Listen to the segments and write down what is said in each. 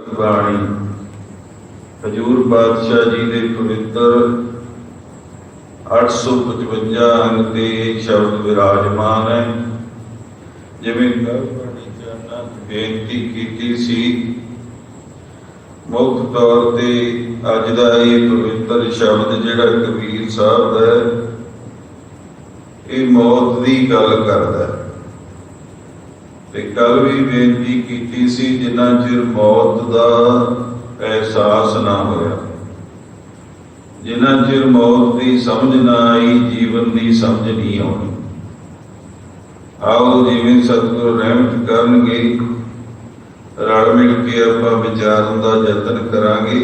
ਬਾਣੀ ਹਜ਼ੂਰ ਪਾਤਸ਼ਾਹ ਜੀ ਦੇ ਪਵਿੱਤਰ 855 ਅੰਗ ਤੇ ਸ਼ਬਦ ਵਿਰਾਜਮਾਨ ਹੈ। ਜਿਵੇਂ ਬਾਣੀ ਚਾਹਨਾ ਬੇਨਤੀ ਕੀਤੀ ਸੀ, ਮੁੱਖ ਤੌਰ ਤੇ ਅੱਜ ਦਾ ਇਹ ਪਵਿੱਤਰ ਸ਼ਬਦ ਜਿਹੜਾ ਕਬੀਰ ਸਾਹਿਬ ਦਾ ਹੈ, ਇਹ ਮੌਤ ਦੀ ਗੱਲ ਕਰਦਾ ਹੈ। ਤੇ ਕੱਲ ਵੀ ਬੇਨਤੀ ਕੀਤੀ ਸੀ, ਜਿੰਨਾ ਚਿਰ ਮੌਤ ਦਾ ਅਹਿਸਾਸ ਨਾ ਹੋਇਆ, ਜਿੰਨਾ ਚਿਰ ਮੌਤ ਦੀ ਸਮਝ ਨਾ ਆਈ, ਜੀਵਨ ਦੀ ਸਮਝ ਨਹੀਂ ਆਉਣੀ। ਆਓ ਜਿਵੇਂ ਸਤਿਗੁਰ ਰਹਿਮਤ ਕਰਨਗੇ, ਰਲ ਮਿਲ ਕੇ ਆਪਾਂ ਵਿਚਾਰਨ ਦਾ ਯਤਨ ਕਰਾਂਗੇ।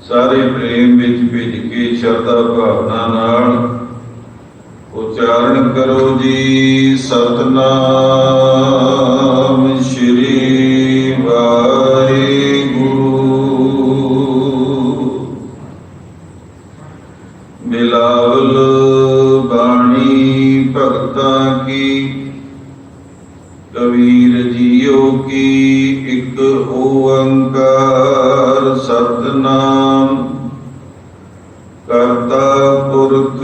ਸਾਰੇ ਪ੍ਰੇਮ ਵਿੱਚ ਭਿੱਜ ਕੇ ਸ਼ਰਧਾ ਭਾਵਨਾ ਨਾਲ ਉਚਾਰਨ ਕਰੋ ਜੀ। ਸਤਿਨਾਮ ਸ਼੍ਰੀ ਵਾਹਿਗੁਰੂ। ਬਿਲਾਵਲ ਬਾਣੀ ਭਗਤਾਂ ਕੀ, ਕਬੀਰ ਜੀਓ ਕੀ, ਇੱਕ ਓੰਕਾਰ ਸਤਿਨਾਮ ਕਰਤਾ ਪੁਰਖ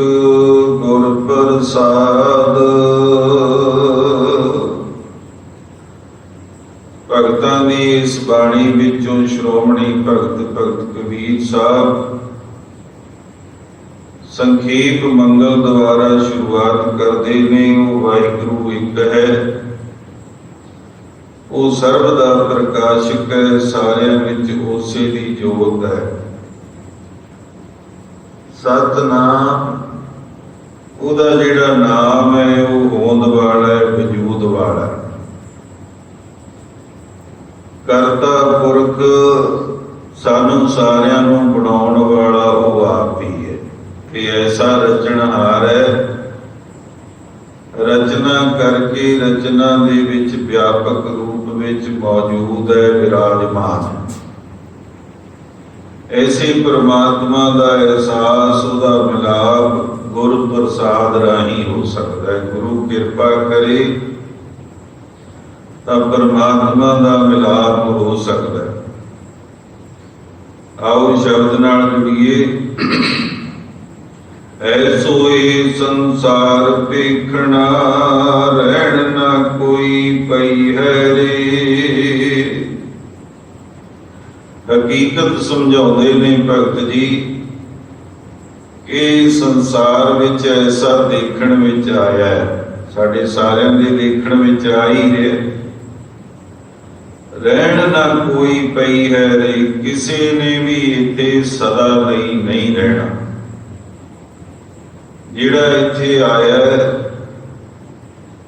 ਗੁਰ ਪ੍ਰਸਾਦ। ਭਗਤਾਂ ਦੀ ਇਸ ਬਾਣੀ ਵਿੱਚੋਂ ਸ਼੍ਰੋਮਣੀ ਭਗਤ ਕਬੀਰ ਸਾਹਿਬ ਸੰਖੇਪ ਮੰਗਲ ਦੁਆਰਾ ਸ਼ੁਰੂਆਤ ਕਰਦੇ ਨੇ। ਉਹ ਵਾਹਿਗੁਰੂ ਇੱਕ ਹੈ, ਉਹ ਸਰਬ ਦਾ ਪ੍ਰਕਾਸ਼ਕ ਹੈ, ਸਾਰਿਆਂ ਵਿੱਚ ਉਸੇ ਦੀ ਜੋਤ ਹੈ। ਸਤਿਨਾਮ ਉਹਦਾ ਜਿਹੜਾ ਨਾਮ ਹੈ, ਉਹ ਹੋਂਦ ਵਾਲਾ ਹੈ, ਵਜੂਦ ਵਾਲਾ ਹੈ। ਕਰਤਾ ਪੁਰਖ ਸਾਨੂੰ ਸਾਰਿਆਂ ਨੂੰ ਬਣਾਉਣ ਵਾਲਾ ਉਹ ਆਪ ਹੀ ਹੈ। ਇਹ ਐਸਾ ਰਚਨਹਾਰ ਹੈ, ਰਚਨਾ ਕਰਕੇ ਰਚਨਾ ਦੇ ਵਿੱਚ ਵਿਆਪਕ ਰੂਪ ਵਿੱਚ ਮੌਜੂਦ ਹੈ, ਵਿਰਾਜਮਾਨ ਹੈ। ਐਸੇ ਪਰਮਾਤਮਾ ਦਾ ਅਹਿਸਾਸ, ਉਹਦਾ ਮਿਲਾਪ ਗੁਰ ਪ੍ਰਸਾਦ ਰਾਹੀਂ ਹੋ ਸਕਦਾ ਹੈ। ਗੁਰੂ ਕਿਰਪਾ ਕਰੇ ਤਾਂ ਪਰਮਾਤਮਾ ਦਾ ਮਿਲਾਪ ਹੋ ਸਕਦਾ ਹੈ। ਆਓ ਸ਼ਬਦ ਨਾਲ ਜੁੜੀਏ। ਐਸੋ ਇਹ ਸੰਸਾਰ ਵੇਖਣਾ, ਰਹਿਣ ਨਾ ਕੋਈ ਪਈ ਹੈ ਰੇ। ਹਕੀਕਤ ਸਮਝਾਉਂਦੇ ਨੇ ਭਗਤ ਜੀ ਕਿ ਸੰਸਾਰ ਵਿੱਚ ਐਸਾ ਦੇਖਣ ਵਿੱਚ ਆਇਆ ਹੈ, ਸਾਡੇ ਸਾਰਿਆਂ ਦੇ ਦੇਖਣ ਵਿੱਚ ਆ ਹੀ ਰਿਹਾ। ਰਹਿਣ ਨਾ ਕੋਈ ਪਈ ਹੈ ਰੇ, ਕਿਸੇ ਨੇ ਵੀ ਇੱਥੇ ਸਦਾ ਲਈ ਨਹੀਂ ਰਹਿਣਾ। ਜਿਹੜਾ ਇੱਥੇ ਆਇਆ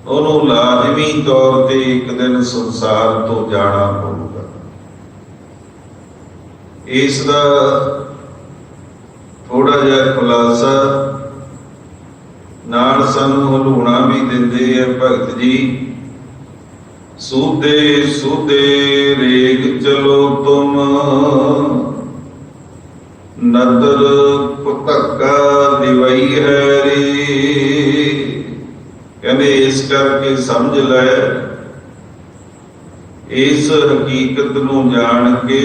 ਉਹਨੂੰ ਲਾਜ਼ਮੀ ਤੌਰ ਤੇ ਇੱਕ ਦਿਨ ਸੰਸਾਰ ਤੋਂ ਜਾਣਾ ਪਊਗਾ। ਇਸ ਦਾ ਥੋੜਾ ਜਿਹਾ ਖੁਲਾਸਾ ਨਾਲ ਸਾਨੂੰ ਹਲੂਣਾ ਵੀ ਦਿੰਦੇ ਆ ਭਗਤ ਜੀ। ਸੂਦੇ ਸੂਦੇ ਰੇਗ ਚਲੋ ਤੁਮ, ਨਦਰ ਧੱਕਾ ਦਿਵਈ ਹੈ ਰੇ। ਕਹਿੰਦੇ ਇਸ ਕਰਕੇ ਸਮਝ ਲੈ, ਇਸ ਹਕੀਕਤ ਨੂੰ ਜਾਣ ਕੇ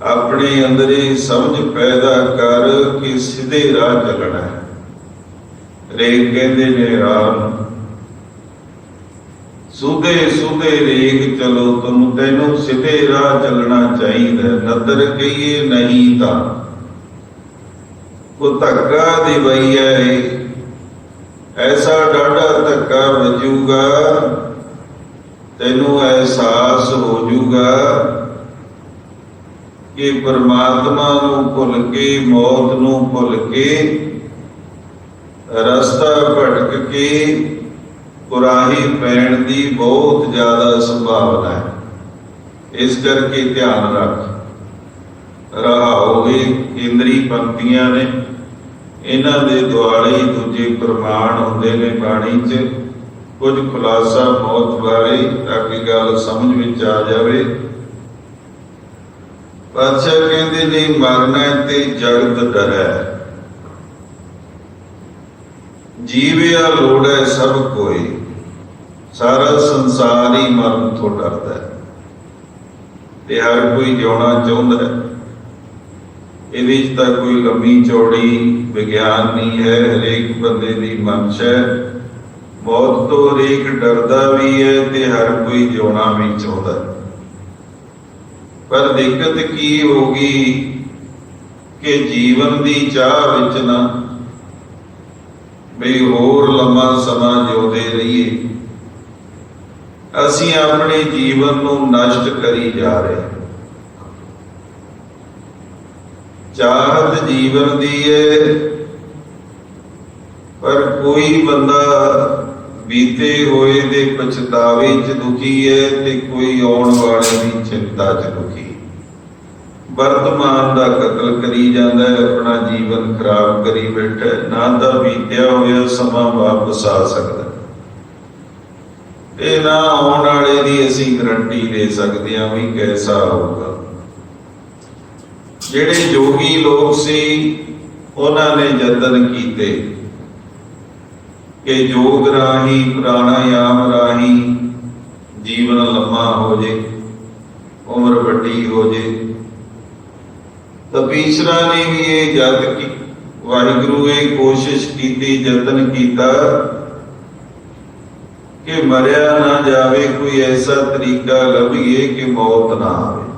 ਆਪਣੇ ਅੰਦਰ ਇਹ ਸਮਝ ਪੈਦਾ ਕਰ ਕਿ ਸਿੱਧੇ ਰਾਹ ਚੱਲਣਾ ਹੈ। ਰੇਗ ਕਹਿੰਦੇ ਨੇ ਰਾਹ ਨੂੰ। ਸੁਧੇ ਸੁਧੇ ਰੇਗ ਚਲੋ ਤੁਮ, ਤੈਨੂੰ ਸਿੱਧੇ ਰਾਹ ਚੱਲਣਾ ਚਾਹੀਦਾ। ਨਦਰ ਕਹੀਏ ਨਹੀਂ ਤਾਂ ਉਹ ਧੱਕਾ ਦੀ ਵਈ ਹੈ, ਐਸਾ ਡਾਢਾ ਧੱਕਾ ਵੱਜੂਗਾ, ਤੈਨੂੰ ਅਹਿਸਾਸ ਹੋ ਜੂਗਾ ਕਿ ਪਰਮਾਤਮਾ ਨੂੰ ਭੁੱਲ ਕੇ, ਮੌਤ ਨੂੰ ਭੁੱਲ ਕੇ, ਰਸਤਾ ਭਟਕ ਕੇ ਕੁਰਾਹੀ ਪੈਣ ਦੀ ਬਹੁਤ ਜ਼ਿਆਦਾ ਸੰਭਾਵਨਾ ਹੈ। ਇਸ ਕਰਕੇ ਧਿਆਨ ਰੱਖ। ਰਹਾਓਗੇ ਕੇਂਦਰੀ ਪੰਕਤੀਆਂ ਨੇ, ਇਹਨਾਂ ਦੇ ਦੁਆਲੇ ਦੂਜੇ ਪ੍ਰਮਾਣ ਹੁੰਦੇ ਨੇ ਬਾਣੀ 'ਚ। ਕੁਝ ਖੁਲਾਸਾ ਮੌਤ ਬਾਰੇ ਤਾਂ ਕਿ ਗੱਲ ਸਮਝ ਵਿੱਚ ਆ ਜਾਵੇ। ਪਾਤਸ਼ਾਹ ਕਹਿੰਦੇ ਨੇ ਮਰਨਾ ਤੇ ਜਗਤ ਡਰੈ, ਜੀਵਿਆ ਲੋੜੈ ਸਭ ਕੋਈ। ਸਾਰਾ ਸੰਸਾਰ ਹੀ ਮਰਨ ਤੋਂ ਡਰਦਾ ਹੈ। ਤੇ ਹਰ ਕੋਈ ਜਿਉਣਾ ਚਾਹੁੰਦਾ ਹੈ। ਇਹਦੇ 'ਚ ਤਾਂ ਕੋਈ ਲੰਮੀ ਚੌੜੀ ਵਿਗਿਆਨ ਨਹੀਂ ਹੈ। ਹਰੇਕ ਬੰਦੇ ਦੀ ਮਨਸ਼ ਹੈ। ਮੌਤ ਤੋਂ ਹਰੇਕ ਡਰਦਾ ਵੀ ਹੈ ਤੇ ਹਰ ਕੋਈ ਜਿਉਣਾ ਵੀ ਚਾਹੁੰਦਾ ਹੈ। ਪਰ ਦਿੱਕਤ ਕੀ ਹੋ ਗਈ ਕਿ ਜੀਵਨ ਦੀ ਚਾਹ ਵਿੱਚ ਨਾ ਵੀ ਹੋਰ ਲੰਮਾ ਸਮਾਂ ਜਿਉਂਦੇ ਰਹੀਏ, ਅਸੀਂ ਆਪਣੇ ਜੀਵਨ ਨੂੰ ਨਸ਼ਟ ਕਰੀ ਜਾ ਰਹੇ ਹਾਂ। ਚਾਹਤ ਜੀਵਨ ਦੀ ਹੈ, ਪਰ ਕੋਈ ਬੰਦਾ ਬੀਤੇ ਹੋਏ ਦੇ ਪਛਤਾਵੇ 'ਚ ਦੁਖੀ ਹੈ ਤੇ ਕੋਈ ਆਉਣ ਵਾਲੇ ਦੀ ਚਿੰਤਾ 'ਚ ਦੁਖੀ। ਵਰਤਮਾਨ ਦਾ ਕਤਲ ਕਰੀ ਜਾਂਦਾ ਹੈ, ਆਪਣਾ ਜੀਵਨ ਖਰਾਬ ਕਰੀ ਬੈਠਾ, ਨਾ ਤਾਂ ਬੀਤਿਆ ਹੋਇਆ ਸਮਾਂ ਵਾਪਸ ਆ ਸਕਦਾ ਤੇ ਨਾ ਆਉਣ ਵਾਲੇ ਦੀ ਅਸੀਂ ਗਰੰਟੀ ਦੇ ਸਕਦੇ ਹਾਂ ਵੀ ਕੈਸਾ ਹੋਊਗਾ। ਜਿਹੜੇ ਜੋਗੀ ਲੋਕ ਸੀ ਉਹਨਾਂ ਨੇ ਯਤਨ ਕੀਤੇ ਕਿ ਯੋਗ ਰਾਹੀਂ, ਪ੍ਰਾਣਾਯਾਮ ਰਾਹੀਂ ਜੀਵਨ ਲੰਮਾ ਹੋ ਜੇ, ਉਮਰ ਵੱਡੀ ਹੋ ਜੇ। ਤਪੀਸ਼ਰਾਂ ਨੇ ਵੀ ਇਹ ਜਦ ਕੀ ਵਾਹਿਗੁਰੂ ਇਹ ਕੋਸ਼ਿਸ਼ ਕੀਤੀ, ਯਤਨ ਕੀਤਾ ਕਿ ਮਰਿਆ ਨਾ ਜਾਵੇ, ਕੋਈ ਐਸਾ ਤਰੀਕਾ ਲੱਭੀਏ ਕਿ ਮੌਤ ਨਾ ਆਵੇ।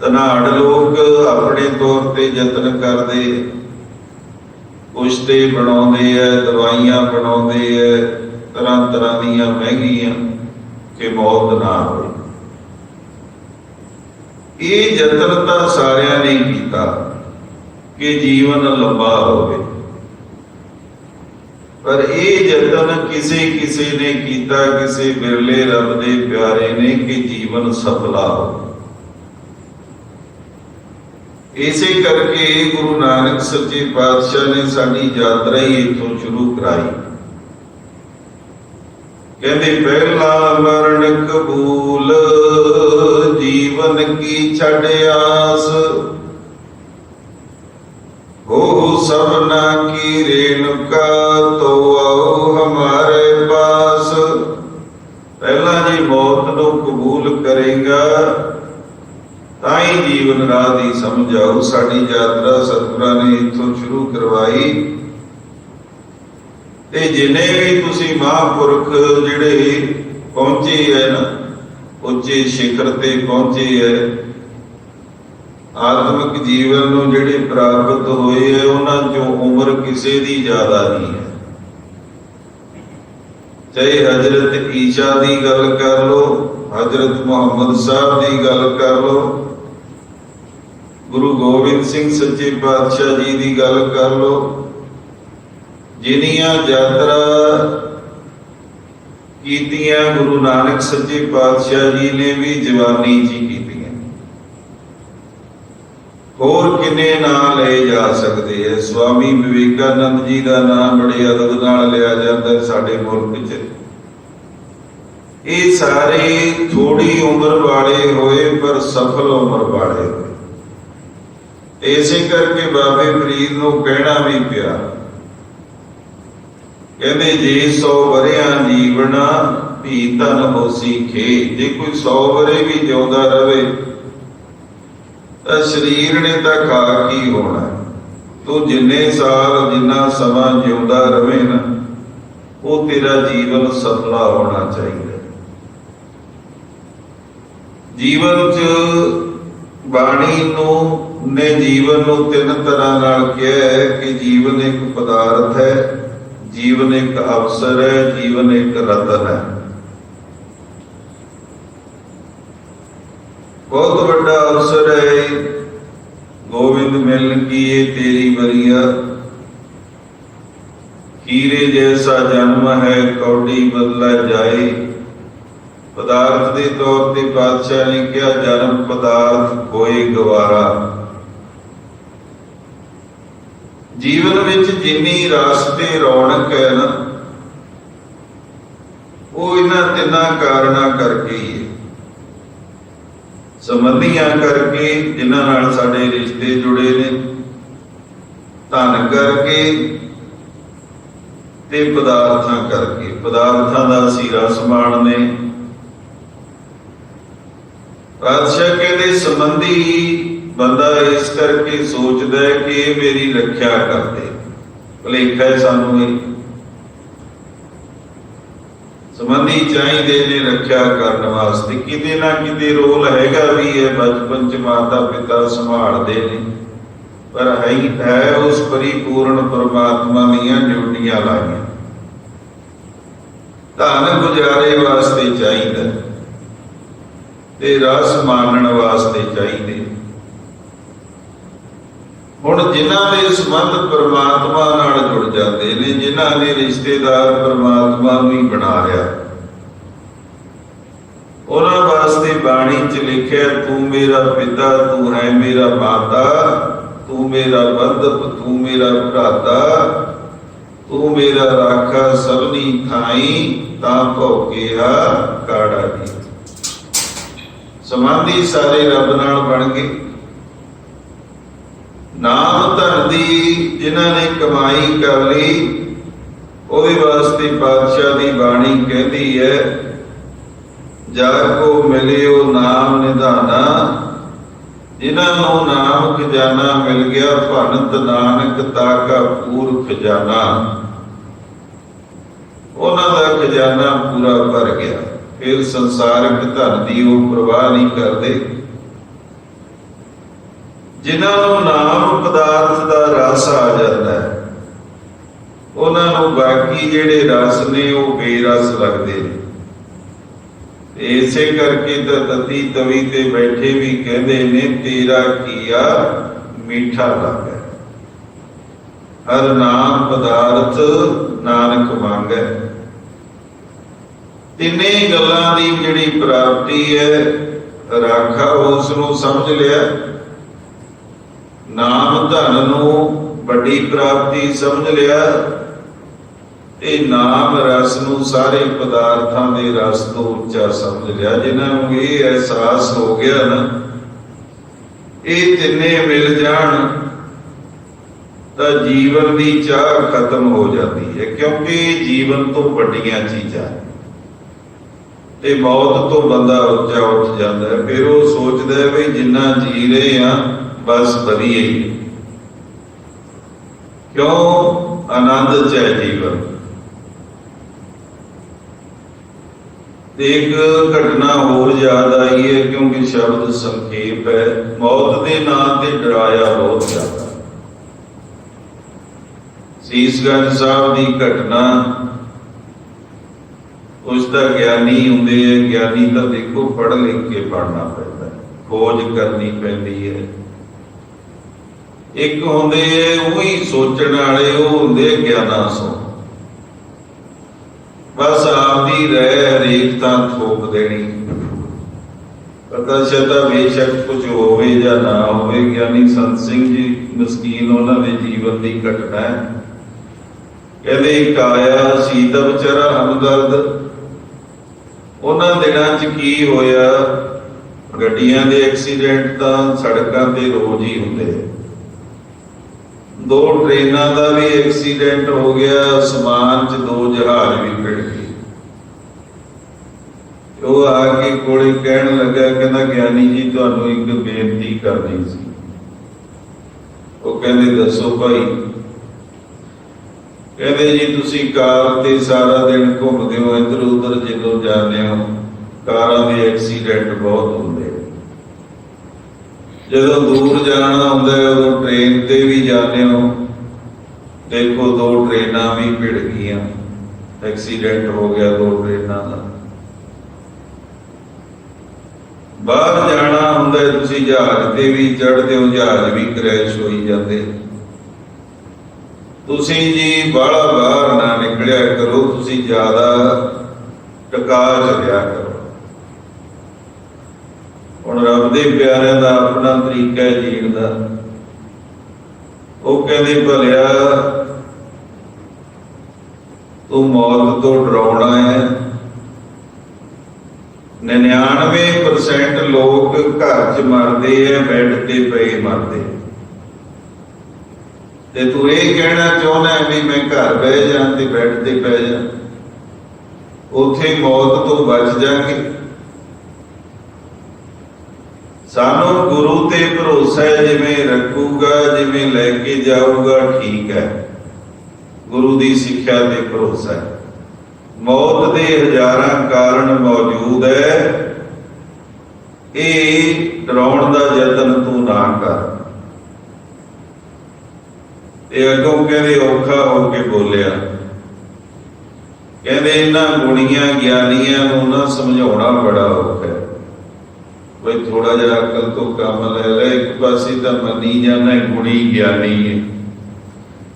ਧਨਾੜ ਲੋਕ ਆਪਣੇ ਤੌਰ ਤੇ ਯਤਨ ਕਰਦੇ, ਕੁਸ਼ਤੇ ਬਣਾਉਂਦੇ ਐ, ਦਵਾਈਆਂ ਬਣਾਉਂਦੇ ਐ ਤਰ੍ਹਾਂ ਤਰ੍ਹਾਂ ਦੀਆਂ ਮਹਿੰਗੀਆਂ ਕਿ ਮੌਤ ਨਾ ਹੋਵੇ। ਇਹ ਯਤਨ ਤਾਂ ਸਾਰਿਆਂ ਨੇ ਕੀਤਾ ਕਿ ਜੀਵਨ ਲੰਬਾ ਹੋਵੇ, ਪਰ ਇਹ ਯਤਨ ਕਿਸੇ ਕਿਸੇ ਨੇ ਕੀਤਾ, ਕਿਸੇ ਬਿਰਲੇ ਰੱਬ ਦੇ ਪਿਆਰੇ ਨੇ, ਕਿ ਜੀਵਨ ਸਫਲਾ ਹੋ। ਇਸੇ ਕਰਕੇ ਗੁਰੂ ਨਾਨਕ ਸੱਚੇ ਪਾਤਸ਼ਾਹ ਨੇ ਸਾਡੀ ਯਾਤਰਾ ਹੀ ਇੱਥੋਂ ਸ਼ੁਰੂ ਕਰਾਈ। ਕਹਿੰਦੇ ਪਹਿਲਾ ਮਰਨ ਕਬੂਲ, ਜੀਵਨ ਕੀ ਛੱਡ ਆਸ, ਹੋ ਸਭਨਾ ਕੀ ਰੇਣੁਕਾ, ਤੋ ਆਓ ਹਮਾਰੇ ਪਾਸ। ਪਹਿਲਾਂ ਜੀ ਮੌਤ ਨੂੰ ਕਬੂਲ ਕਰੇਗਾ ਤਾਂ ਹੀ ਜੀਵਨ ਰਾਹ ਦੀ ਸਮਝ ਆਊ। ਸਾਡੀ ਯਾਤਰਾ ਸਤਿਗੁਰਾਂ ਨੇ ਇੱਥੋਂ ਸ਼ੁਰੂ ਕਰਵਾਈ ਤੇ ਜਿੰਨੇ ਵੀ ਤੁਸੀਂ ਮਹਾਂਪੁਰਖ ਜਿਹੜੇ ਪਹੁੰਚੇ ਹੈ ਨਾ, ਉੱਚੇ ਸਿਖਰ ਤੇ ਪਹੁੰਚੇ ਹੈ, ਆਤਮਿਕ ਜੀਵਨ ਨੂੰ ਜਿਹੜੇ ਪ੍ਰਾਪਤ ਹੋਏ ਹੈ, ਉਹਨਾਂ ਚੋਂ ਉਮਰ ਕਿਸੇ ਦੀ ਜ਼ਿਆਦਾ ਨਹੀਂ ਹੈ। ਚਾਹੇ ਹਜ਼ਰਤ ਈਸ਼ਾ ਦੀ ਗੱਲ ਕਰ ਲਓ, ਹਜ਼ਰਤ ਮੁਹੰਮਦ ਸਾਹਿਬ ਦੀ ਗੱਲ ਕਰ ਲਓ, ਗੁਰੂ ਗੋਬਿੰਦ ਸਿੰਘ ਸੱਚੇ ਪਾਤਸ਼ਾਹ ਜੀ ਦੀ ਗੱਲ ਕਰ ਲਓ, ਜਿਨੀਆਂ ਯਾਤਰਾ ਕੀਤੀਆਂ ਗੁਰੂ ਨਾਨਕ ਸੱਚੇ ਪਾਤਸ਼ਾਹ ਜੀ ਨੇ ਵੀ ਜਵਾਨੀ 'ਚ ਹੀ ਕੀਤੀਆਂ। ਹੋਰ ਕਿੰਨੇ ਨਾਂ ਲਏ ਜਾ ਸਕਦੇ ਹੈ। ਸਵਾਮੀ ਵਿਵੇਕਾਨੰਦ ਜੀ ਦਾ ਨਾਮ ਬੜੇ ਅਦਬ ਨਾਲ ਲਿਆ ਜਾਂਦਾ ਸਾਡੇ ਮੁਲਕ 'ਚ। ਇਹ ਸਾਰੇ ਥੋੜੀ ਉਮਰ ਵਾਲੇ ਹੋਏ, ਪਰ ਸਫਲ ਉਮਰ ਵਾਲੇ ਹੋਏ। ਇਸੇ ਕਰਕੇ ਬਾਬੇ ਫਰੀਦ ਨੂੰ ਕਹਿਣਾ ਵੀ ਪਿਆ, ਕਹਿੰਦੇ ਜੇ 100 ਵਰਿਆਂ ਜੀਵਣਾ, ਧੀ ਧਨ ਹੋਸੀ ਖੇ। ਜੇ ਕੋਈ 100 ਵਰੇ ਵੀ ਜਿਉਂਦਾ ਰਵੇ ਤਾਂ ਸਰੀਰ ਨੇ ਤਾਂ ਖਾ ਕੀ ਹੋਣਾ। ਤੂੰ ਜਿੰਨੇ ਸਾਲ, ਜਿੰਨਾ ਸਮਾਂ ਜਿਉਂਦਾ ਰਵੇ ਨਾ, ਉਹ ਤੇਰਾ ਜੀਵਨ ਸਫਲਾ ਹੋਣਾ ਚਾਹੀਦਾ। ਜੀਵਨ 'ਚ ਬਾਣੀ ਨੂੰ ਨੇ ਜੀਵਨ ਨੂੰ ਤਿੰਨ ਤਰ੍ਹਾਂ ਨਾਲ ਕਿਹਾ ਹੈ ਕਿ ਜੀਵਨ ਇੱਕ ਪਦਾਰਥ ਹੈ, ਜੀਵਨ ਇੱਕ ਅਵਸਰ ਹੈ, ਜੀਵਨ ਇੱਕ ਰਤਨ ਹੈ। ਬਹੁਤ ਵੱਡਾ ਅਵਸਰ ਹੈ ਗੋਬਿੰਦ ਮਿਲਨ ਕੀ ਇਹ ਤੇਰੀ ਬਰੀਆ, ਹੀਰੇ ਜੈਸਾ ਜਨਮ ਹੈ ਕੌਡੀ ਬਦਲਾ ਜਾਏ। ਪਦਾਰਥ ਦੇ ਤੌਰ ਤੇ ਬਾਦਸ਼ਾਹ ਨੇ ਕਿਹਾ ਜਨਮ ਪਦਾਰਥ ਹੋਏ ਗਵਾਰਾ। ਜੀਵਨ ਵਿੱਚ ਜਿੰਨੀ ਰਸ ਤੇ ਰੌਣਕ ਹੈ ਨਾ, ਉਹ ਇਹਨਾਂ ਤਿੰਨਾਂ ਕਾਰਨਾਂ ਕਰਕੇ ਹੀ ਹੈ। ਸੰਬੰਧੀਆਂ ਕਰਕੇ, ਜਿਨ੍ਹਾਂ ਨਾਲ ਸਾਡੇ ਰਿਸ਼ਤੇ ਜੁੜੇ ਨੇ, ਧਨ ਕਰਕੇ ਤੇ ਪਦਾਰਥਾਂ ਕਰਕੇ। ਪਦਾਰਥਾਂ ਦਾ ਅਸੀਂ ਰਸ ਮਾਣਦੇ, ਪਾਤਸ਼ਾਹ ਕਹਿੰਦੇ ਸੰਬੰਧੀ ਬੰਦਾ ਇਸ ਕਰਕੇ ਸੋਚਦਾ ਹੈ ਕਿ ਇਹ ਮੇਰੀ ਰੱਖਿਆ ਕਰਦੇ, ਭੁਲੇਖਾ ਹੈ ਸਾਨੂੰ ਇਹ। ਸੰਬੰਧੀ ਚਾਹੀਦੇ ਨੇ ਰੱਖਿਆ ਕਰਨ ਵਾਸਤੇ, ਕਿਤੇ ਨਾ ਕਿਤੇ ਰੋਲ ਹੈਗਾ ਵੀ ਹੈ, ਬਚਪਨ ਚ ਮਾਤਾ ਪਿਤਾ ਸੰਭਾਲਦੇ ਨੇ, ਪਰ ਹੈ ਉਸ ਪਰਿਪੂਰਨ ਪਰਮਾਤਮਾ ਦੀਆਂ ਡਿਊਟੀਆਂ ਲਾਈਆਂ। ਧਨ ਗੁਜ਼ਾਰੇ ਵਾਸਤੇ ਚਾਹੀਦਾ ਤੇ ਰਸ ਮਾਣਨ ਵਾਸਤੇ ਚਾਹੀਦੇ। ਹੁਣ ਜਿਨ੍ਹਾਂ ਦੇ ਸੰਬੰਧ ਪਰਮਾਤਮਾ ਨਾਲ ਜੁੜ ਜਾਂਦੇ ਨੇ, ਜਿਨ੍ਹਾਂ ਨੇ ਰਿਸ਼ਤੇਦਾਰ ਪਰਮਾਤਮਾ ਨੂੰ ਹੀ ਬਣਾ ਲਿਆ, ਉਹਨਾਂ ਵਾਸਤੇ ਬਾਣੀ 'ਚ ਲਿਖਿਆ, ਤੂੰ ਮੇਰਾ ਪਿਤਾ, ਤੂੰ ਹੈ ਮੇਰਾ ਮਾਤਾ, ਤੂੰ ਮੇਰਾ ਬੰਧਪ, ਤੂੰ ਮੇਰਾ ਭਰਾਤਾ, ਤੂੰ ਮੇਰਾ ਰਾਖਾ ਸਭਨੀ ਥਾਈ, ਤਾਂ ਭੌਕਿਆ ਕਾੜਾ ਦੀ। ਸੰਬੰਧੀ ਸਾਰੇ ਰੱਬ ਨਾਲ ਬਣ ਗਏ। ਨਾਮ ਧਨ ਦੀ ਜਿਨ੍ਹਾਂ ਨੇ ਕਮਾਈ ਕਰ ਲਈ, ਉਹਦੇ ਵਾਸਤੇ ਪਾਤਸ਼ਾਹ ਦੀ ਬਾਣੀ ਕਹਿੰਦੀ ਹੈ, ਜਾ ਕੋ ਮਿਲਿਓ ਨਾਮ ਨਿਧਾਨਾ, ਜਿਨ੍ਹਾਂ ਨੂੰ ਨਾਮ ਖਜ਼ਾਨਾ ਮਿਲ ਗਿਆ, ਭਨਤ ਨਾਨਕ ਤਾਕਾ ਪੂਰ ਖਜ਼ਾਨਾ, ਉਹਨਾਂ ਦਾ ਖਜ਼ਾਨਾ ਪੂਰਾ ਭਰ ਗਿਆ। ਫਿਰ ਸੰਸਾਰਿਕ ਧਨ ਦੀ ਉਹ ਪ੍ਰਵਾਹ ਨਹੀਂ ਕਰਦੇ। ਜਿਨ੍ਹਾਂ ਨੂੰ ਨਾਮ ਪਦਾਰਥ ਦਾ ਰਸ ਆ ਜਾਂਦਾ ਹੈ, ਉਹਨਾਂ ਨੂੰ ਬਾਕੀ ਜਿਹੜੇ ਰਸ ਨੇ ਉਹ ਬੇਰਸ ਲੱਗਦੇ ਨੇ। ਇਸੇ ਕਰਕੇ ਤਾਂ ਤਤੀ ਤਵੀ ਤੇ ਬੈਠੇ ਵੀ ਕਹਿੰਦੇ ਨੇ, ਤੇਰਾ ਕੀਆ ਮੀਠਾ ਲੱਗੈ, ਹਰ ਨਾਮ ਪਦਾਰਥ ਨਾਨਕ ਮੰਗੈ। ਤਿੰਨੇ ਗੱਲਾਂ ਦੀ ਜਿਹੜੀ ਪ੍ਰਾਪਤੀ ਹੈ, ਰਾਖਾ ਉਸ ਨੂੰ ਸਮਝ ਲਿਆ, ਨਾਮ ਧਨ ਨੂੰ ਵੱਡੀ ਪ੍ਰਾਪਤੀ ਸਮਝ ਲਿਆ, ਤੇ ਨਾਮ ਰਸ ਨੂੰ ਸਾਰੇ ਪਦਾਰਥਾਂ ਦੇ ਰਸ ਤੋਂ ਉੱਚਾ ਸਮਝ ਲਿਆ। ਜਿਨ੍ਹਾਂ ਨੂੰ ਇਹ ਅਹਿਸਾਸ ਹੋ ਗਿਆ ਨਾ, ਇਹ ਤਿੰਨੇ ਮਿਲ ਜਾਣ ਤਾਂ ਜੀਵਨ ਦੀ ਚਾਹ ਖਤਮ ਹੋ ਜਾਂਦੀ ਹੈ, ਕਿਉਂਕਿ ਜੀਵਨ ਤੋਂ ਵੱਡੀਆਂ ਚੀਜ਼ਾਂ ਤੇ ਮੌਤ ਤੋਂ ਬੰਦਾ ਉੱਚਾ ਉੱਠ ਜਾਂਦਾ ਹੈ। ਫਿਰ ਉਹ ਸੋਚਦਾ ਹੈ ਵੀ ਜਿੰਨਾ ਜੀ ਰਹੇ ਆ ਬਸ ਵਧੀਆ ਹੀ, ਕਿਉਂ ਆਨੰਦ ਚ ਹੈ ਜੀਵਨ। ਇੱਕ ਘਟਨਾ ਹੋਰ ਯਾਦ ਆਈ ਹੈ, ਕਿਉਂਕਿ ਸ਼ਬਦ ਸੰਖੇਪ ਹੈ। ਮੌਤ ਦੇ ਨਾਂ ਤੇ ਡਰਾਇਆ ਬਹੁਤ ਜ਼ਿਆਦਾ। ਸੀਸਗੰਜ ਸਾਹਿਬ ਦੀ ਘਟਨਾ, ਉਸ ਦਾ ਗਿਆਨੀ ਹੁੰਦੇ ਹੈ, ਗਿਆਨੀ ਤਾਂ ਦੇਖੋ ਪੜ੍ਹ ਲਿਖ ਕੇ ਪੜ੍ਹਨਾ ਪੈਂਦਾ, ਖੋਜ ਕਰਨੀ ਪੈਂਦੀ ਹੈ। ਇੱਕ ਹੁੰਦੇ ਉਹੀ ਸੋਚਣ ਵਾਲੇ, ਉਹ ਹੁੰਦੇ ਗਿਆਨਾਂ ਸੋ, ਬਸ ਆਪਦੀ ਰਹਿ ਹਰੇਕ ਤਾਂ ਥੋਪ ਦੇਣੀ। ਪਤਾ ਸ਼ਤਾ ਬੇਸ਼ੱਕ ਕੁਝ ਹੋਵੇ ਜਾਂ ਨਾ ਹੋਵੇ। ਗਿਆਨੀ ਸੰਤ ਸਿੰਘ ਜੀ ਮਸਕੀਨ, ਉਹਨਾਂ ਦੇ ਜੀਵਨ ਦੀ ਘਟਨਾ ਹੈ। ਕਹਿੰਦੇ ਇੱਕ ਆਇਆ ਸੀਤਾ ਵਿਚਾਰਾ ਹਮਦਰਦ। ਉਹਨਾਂ ਦਿਨਾਂ 'ਚ ਕੀ ਹੋਇਆ, ਗੱਡੀਆਂ ਦੇ ਐਕਸੀਡੈਂਟ ਤਾਂ ਸੜਕਾਂ ਤੇ ਰੋਜ਼ ਹੀ ਹੁੰਦੇ। 2 ਟ੍ਰੇਨਾਂ ਦਾ ਵੀ ਐਕਸੀਡੈਂਟ ਹੋ ਗਿਆ, ਅਸਮਾਨ 'ਚ 2 ਜਹਾਜ਼ ਵੀ ਭਿੜ ਗਏ। ਉਹ ਆ ਕੇ ਕੋਲੇ ਕਹਿਣ ਲੱਗਾ, ਕਹਿੰਦਾ ਗਿਆਨੀ ਜੀ ਤੁਹਾਨੂੰ ਇੱਕ ਬੇਨਤੀ ਕਰਨੀ ਸੀ। ਉਹ ਕਹਿੰਦੇ ਦੱਸੋ ਭਾਈ। ਕਹਿੰਦੇ ਜੀ ਤੁਸੀਂ ਕਾਰ ਤੇ ਸਾਰਾ ਦਿਨ ਘੁੰਮਦੇ ਹੋ, ਇੱਧਰ ਉੱਧਰ ਜਦੋਂ ਜਾਂਦੇ ਹੋ, ਕਾਰਾਂ ਦੇ ਐਕਸੀਡੈਂਟ ਬਹੁਤ ਹੁੰਦੇ। ਜਦੋਂ ਦੂਰ ਜਾਣਾ ਹੁੰਦਾ ਉਦੋਂ ਟ੍ਰੇਨ ਤੇ ਵੀ ਜਾਂਦੇ ਹੋ, ਦੇਖੋ 2 ਟ੍ਰੇਨਾਂ ਵੀ ਭਿੜ ਗਈਆਂ, ਐਕਸੀਡੈਂਟ ਹੋ ਗਿਆ 2 ਟ੍ਰੇਨਾਂ ਦਾ। ਬਾਹਰ ਜਾਣਾ ਹੁੰਦਾ ਤੁਸੀਂ ਜਹਾਜ਼ ਤੇ ਵੀ ਚੜ੍ਹਦੇ ਹੋ, ਜਹਾਜ਼ ਵੀ ਕ੍ਰੈਸ਼ ਹੋਈ ਜਾਂਦੇ। ਤੁਸੀਂ ਜੀ ਬਾਹਲਾ ਬਾਹਰ ਨਾ ਨਿਕਲਿਆ ਕਰੋ, ਤੁਸੀਂ ਜ਼ਿਆਦਾ ਟਕਾ ਚੱਲਿਆ ਕਰੋ। ਹੁਣ ਰੱਬ ਦੇ ਪਿਆਰਿਆਂ ਦਾ ਆਪਣਾ ਤਰੀਕਾ ਹੈ ਜੀਣ ਦਾ। ਉਹ ਕਹਿੰਦੇ ਭਲਿਆ ਤੂੰ ਮੌਤ ਤੋਂ ਡਰਾਉਣਾ ਹੈ। 99% ਲੋਕ ਘਰ 'ਚ ਮਰਦੇ ਆ, ਬੈੱਡ ਤੇ ਪਏ ਮਰਦੇ, ਤੇ ਤੂੰ ਇਹ ਕਹਿਣਾ ਚਾਹੁੰਦਾ ਵੀ ਮੈਂ ਘਰ ਬਹਿ ਜਾ ਤੇ ਬੈੱਡ ਤੇ ਪੈ ਜਾ, ਉੱਥੇ ਮੌਤ ਤੋਂ ਬਚ ਜਾਗੇ। ਸਾਨੂੰ ਗੁਰੂ ਤੇ ਭਰੋਸਾ ਹੈ, ਜਿਵੇਂ ਰੱਖੂਗਾ, ਜਿਵੇਂ ਲੈ ਕੇ ਜਾਊਗਾ ਠੀਕ ਹੈ। ਗੁਰੂ ਦੀ ਸਿੱਖਿਆ ਤੇ ਭਰੋਸਾ ਹੈ। ਮੌਤ ਦੇ ਹਜ਼ਾਰਾਂ ਕਾਰਨ ਮੌਜੂਦ ਹੈ, ਇਹ ਡਰਾਉਣ ਦਾ ਯਤਨ ਤੂੰ ਨਾ ਕਰ। ਤੇ ਅੱਗੋਂ ਕਹਿੰਦੇ ਔਖਾ ਹੋ ਕੇ ਬੋਲਿਆ, ਕਹਿੰਦੇ ਇਹਨਾਂ ਗੁਣੀਆਂ ਗਿਆਨੀਆਂ ਨੂੰ ਨਾ ਸਮਝਾਉਣਾ ਬੜਾ ਔਖਾ ਹੈ। ਬਈ ਥੋੜਾ ਜਿਹਾ ਅਕਲ ਤੋਂ ਕੰਮ ਲੈ ਲੈ। ਇੱਕ ਪਾਸੇ ਤਾਂ ਮੰਨੀ ਜਾਣਾ ਗੁਣੀ ਗਿਆਨੀ ਹੈ,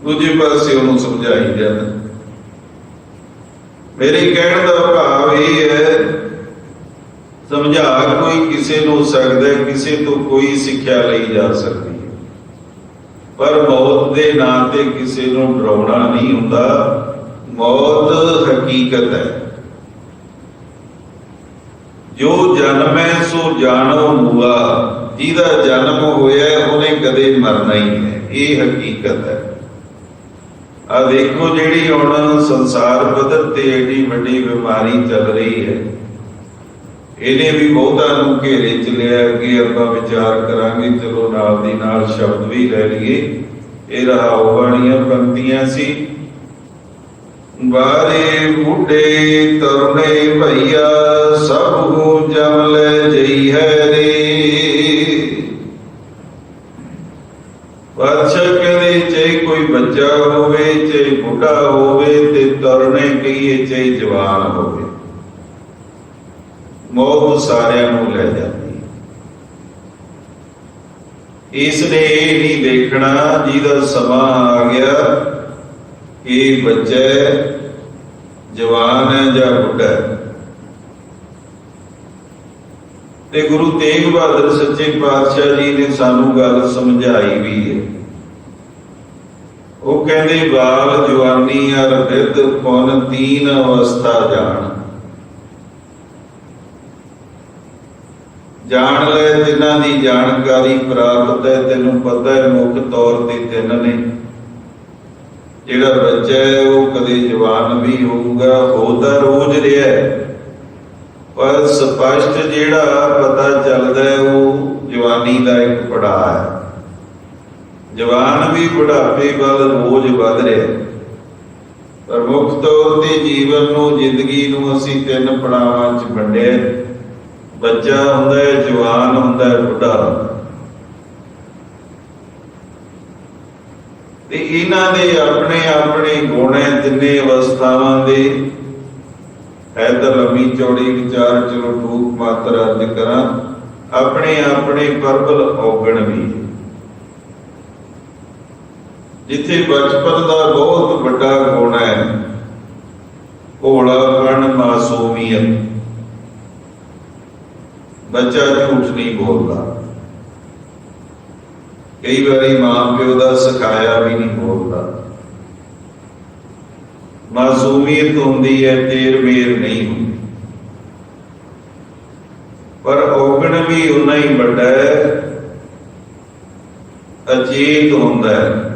ਦੂਜੇ ਪਾਸੇ ਉਹਨੂੰ ਸਮਝਾਈ ਜਾਣਾ। ਮੇਰੇ ਕਹਿਣ ਦਾ ਭਾਵ ਇਹ ਹੈ, ਸਮਝਾ ਕੋਈ ਕਿਸੇ ਨੂੰ ਸਕਦਾ, ਕਿਸੇ ਤੋਂ ਕੋਈ ਸਿੱਖਿਆ ਲਈ ਜਾ ਸਕਦੀ ਹੈ, ਪਰ ਮੌਤ ਦੇ ਨਾਂ ਤੇ ਕਿਸੇ ਨੂੰ ਡਰਾਉਣਾ ਨਹੀਂ ਹੁੰਦਾ। ਮੌਤ ਹਕੀਕਤ ਹੈ। ਜੋ ਜਨਮੈ ਸੋ ਜਾਣੋ ਮੂਆ, ਜਿਹਦਾ ਜਨਮ ਹੋਇਆ ਉਹਨੇ ਕਦੇ ਮਰਨਾ ਹੀ ਹੈ, ਇਹ ਹਕੀਕਤ ਹੈ। ਆ ਦੇਖੋ ਜਿਹੜੀ ਹੁਣ ਸੰਸਾਰ ਪੱਧਰ ਤੇ ਏਡੀ ਵੱਡੀ ਬਿਮਾਰੀ ਚੱਲ ਰਹੀ ਹੈ, ਇਹਨੇ ਵੀ ਬਹੁਤਾਂ ਨੂੰ ਘੇਰੇ ਚ ਲਿਆ। ਅੱਗੇ ਆਪਾਂ ਵਿਚਾਰ ਕਰਾਂਗੇ, ਚਲੋ ਨਾਲ ਦੀ ਨਾਲ ਸ਼ਬਦ ਵੀ ਲੈ ਲਈਏ। ਇਹ ਰਹਾਉ ਬਾਣੀਆਂ ਪੰਕਤੀਆਂ ਸੀ। ਬਾਰੇ ਬੁੱਢੇ ਤਰੁਣੇ ਭਈਆ, ਸਭ ਨੂੰ ਜਮ ਲੈ ਜਈ ਹੈ ਰੇ। ਪਾਤਸ਼ਾਹ ਕਹਿੰਦੇ ਚਾਹੇ ਕੋਈ ਬੱਚਾ ਹੋਵੇ, ਚਾਹੇ ਬੁੱਢਾ ਹੋਵੇ, ਤੇ ਤਰੁਣੇ ਕਹੀਏ ਚਾਹੇ ਜਵਾਨ ਹੋਵੇ, ਮੌਤ ਸਾਰਿਆਂ ਨੂੰ ਲੈ ਜਾਂਦੀ। ਇਸ ਨੇ ਇਹ ਨਹੀਂ ਦੇਖਣਾ ਜਿਹਦਾ ਸਮਾਂ ਆ ਗਿਆ, ਇਹ ਬੱਚਾ ਹੈ, ਜਵਾਨ ਹੈ ਜਾਂ ਬੁੱਢਾ ਹੈ। ਤੇ ਗੁਰੂ ਤੇਗ ਬਹਾਦਰ ਸੱਚੇ ਪਾਤਸ਼ਾਹ ਜੀ ਨੇ ਸਾਨੂੰ ਗੱਲ ਸਮਝਾਈ ਵੀ ਹੈ। ਉਹ ਕਹਿੰਦੇ ਬਾਲ ਜਵਾਨੀ ਅਰ ਬਿਰਧ ਪੁਨ ਤੀਨ ਅਵਸਥਾ ਜਾਣ। ਜਾਣ ਲੈ ਜਿਨ੍ਹਾਂ ਦੀ ਜਾਣਕਾਰੀ ਪ੍ਰਾਪਤ ਹੈ। ਤੈਨੂੰ ਪਤਾ ਹੈ ਮੁੱਖ ਤੌਰ ਤੇ ਤਿੰਨ ਨੇ। ਜਿਹੜਾ ਬੱਚਾ ਹੈ ਉਹ ਕਦੇ ਜਵਾਨ ਵੀ ਹੋਊਗਾ, ਹੋ ਤਾਂ ਰੋਜ਼ ਰਿਹਾ, ਪਰ ਸਪਸ਼ਟ ਜਿਹੜਾ ਪਤਾ ਚੱਲਦਾ ਹੈ ਉਹ ਜਵਾਨੀ ਦਾ ਇੱਕ ਪੜਾਅ ਹੈ। ਜਵਾਨ ਵੀ ਬੁਢਾਪੇ ਵੱਲ ਰੋਜ਼ ਵੱਧ ਰਿਹਾ, ਪਰ ਮੁੱਖ ਤੌਰ ਤੇ ਜੀਵਨ ਨੂੰ, ਜ਼ਿੰਦਗੀ ਨੂੰ ਅਸੀਂ ਤਿੰਨ ਪੜਾਵਾਂ 'ਚ ਵੰਡਿਆ। ਬੱਚਾ ਹੁੰਦਾ ਹੈ, ਜਵਾਨ ਹੁੰਦਾ ਹੈ, ਬੁੱਢਾ ਹੁੰਦਾ। ਤੇ ਇਹਨਾਂ ਦੇ ਆਪਣੇ ਆਪਣੇ ਗੁਣ ਹੈ ਤਿੰਨੇ ਅਵਸਥਾਵਾਂ ਦੇ। ਹੈ ਤਾਂ ਲੰਮੀ ਚੌੜੀ ਵਿਚਾਰ, ਚਲੋ ਟੂਕ ਮਾਤਰ ਅਰਜ ਕਰਾਂ। ਆਪਣੇ ਆਪਣੇ ਪ੍ਰਬਲ ਔਗਣ ਵੀ। ਜਿੱਥੇ ਬਚਪਨ ਦਾ ਬਹੁਤ ਵੱਡਾ ਗੁਣ ਹੈ, ਭੋਲਾਪਣ, ਮਾਸੂਮੀਅਤ। ਬੱਚਾ ਝੂਠ ਨਹੀਂ ਬੋਲਦਾ, ਕਈ ਵਾਰੀ ਮਾਂ ਪਿਓ ਦਾ ਸਿਖਾਇਆ ਵੀ ਨਹੀਂ ਬੋਲਦਾ। ਮਾਸੂਮੀਅਤ ਹੁੰਦੀ ਹੈ, ਤੇਰ ਮੇਰ ਨਹੀਂ ਹੁੰਦੀ। ਪਰ ਔਗਣ ਵੀ ਉਨਾ ਹੀ ਵੱਡਾ ਹੈ, ਅਚੇਤ ਹੁੰਦਾ ਹੈ।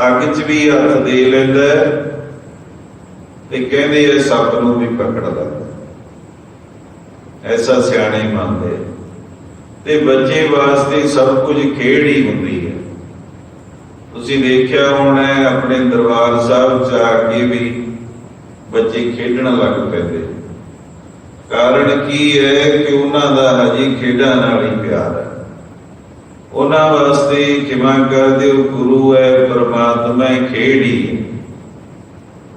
ਅੱਗ 'ਚ ਵੀ ਹੱਥ ਦੇ ਲੈਂਦਾ ਤੇ ਕਹਿੰਦੇ ਇਹ ਸੱਪ ਨੂੰ ਵੀ ਪਕੜ ਲੈਂਦਾ। ਐਸਾ ਸਿਆਣੇ ਮੰਨਦੇ। ਤੇ ਬੱਚੇ ਵਾਸਤੇ ਸਭ ਕੁਝ ਖੇਡ ਹੀ ਹੁੰਦੀ ਹੈ। ਤੁਸੀਂ ਦੇਖਿਆ ਹੋਣਾ ਆਪਣੇ ਦਰਬਾਰ ਸਾਹਿਬ 'ਚ ਆ ਕੇ ਵੀ ਬੱਚੇ ਖੇਡਣ ਲੱਗ ਪੈਂਦੇ। ਕਾਰਨ ਕੀ ਹੈ ਕਿ ਉਹਨਾਂ ਦਾ ਹਜੇ ਖੇਡਾਂ ਨਾਲ ਹੀ ਪਿਆਰ ਹੈ। ਉਹਨਾਂ ਵਾਸਤੇ ਖਿਮਾ ਕਰ ਦਿਓ, ਗੁਰੂ ਹੈ, ਪਰਮਾਤਮਾ ਖੇਡ ਹੀ ਹੈ।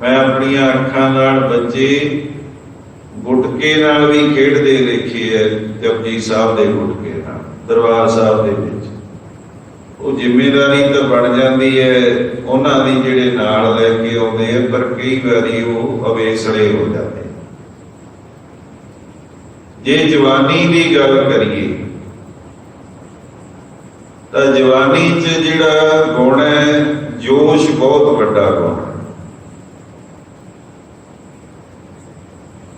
ਮੈਂ ਆਪਣੀਆਂ ਅੱਖਾਂ ਨਾਲ ਬੱਚੇ ਗੁਟਕੇ ਨਾਲ ਵੀ ਖੇਡਦੇ ਦੇਖੇ ਹੈ। ਜਪਜੀ ਸਾਹਿਬ ਦੇ ਗੁਟਕੇ ਨਾਲ ਦਰਬਾਰ ਸਾਹਿਬ ਦੇ ਵਿੱਚ ਉਹ ਜ਼ਿੰਮੇਵਾਰੀ ਤਾਂ ਬਣ ਜਾਂਦੀ ਹੈ ਉਹਨਾਂ ਦੀ, ਜਿਹੜੇ ਨਾਲ ਲੈ ਕੇ ਆਉਂਦੇ ਆ, ਪਰ ਕਈ ਵਾਰੀ ਉਹ ਅਵੇਸਲੇ ਹੋ ਜਾਂਦੇ। ਜੇ ਜਵਾਨੀ ਦੀ ਗੱਲ ਕਰੀਏ ਤਾਂ ਜਵਾਨੀ 'ਚ ਜਿਹੜਾ ਗੁਣ ਹੈ, ਜੋਸ਼ ਬਹੁਤ ਵੱਡਾ ਗੁਣ ਹੈ।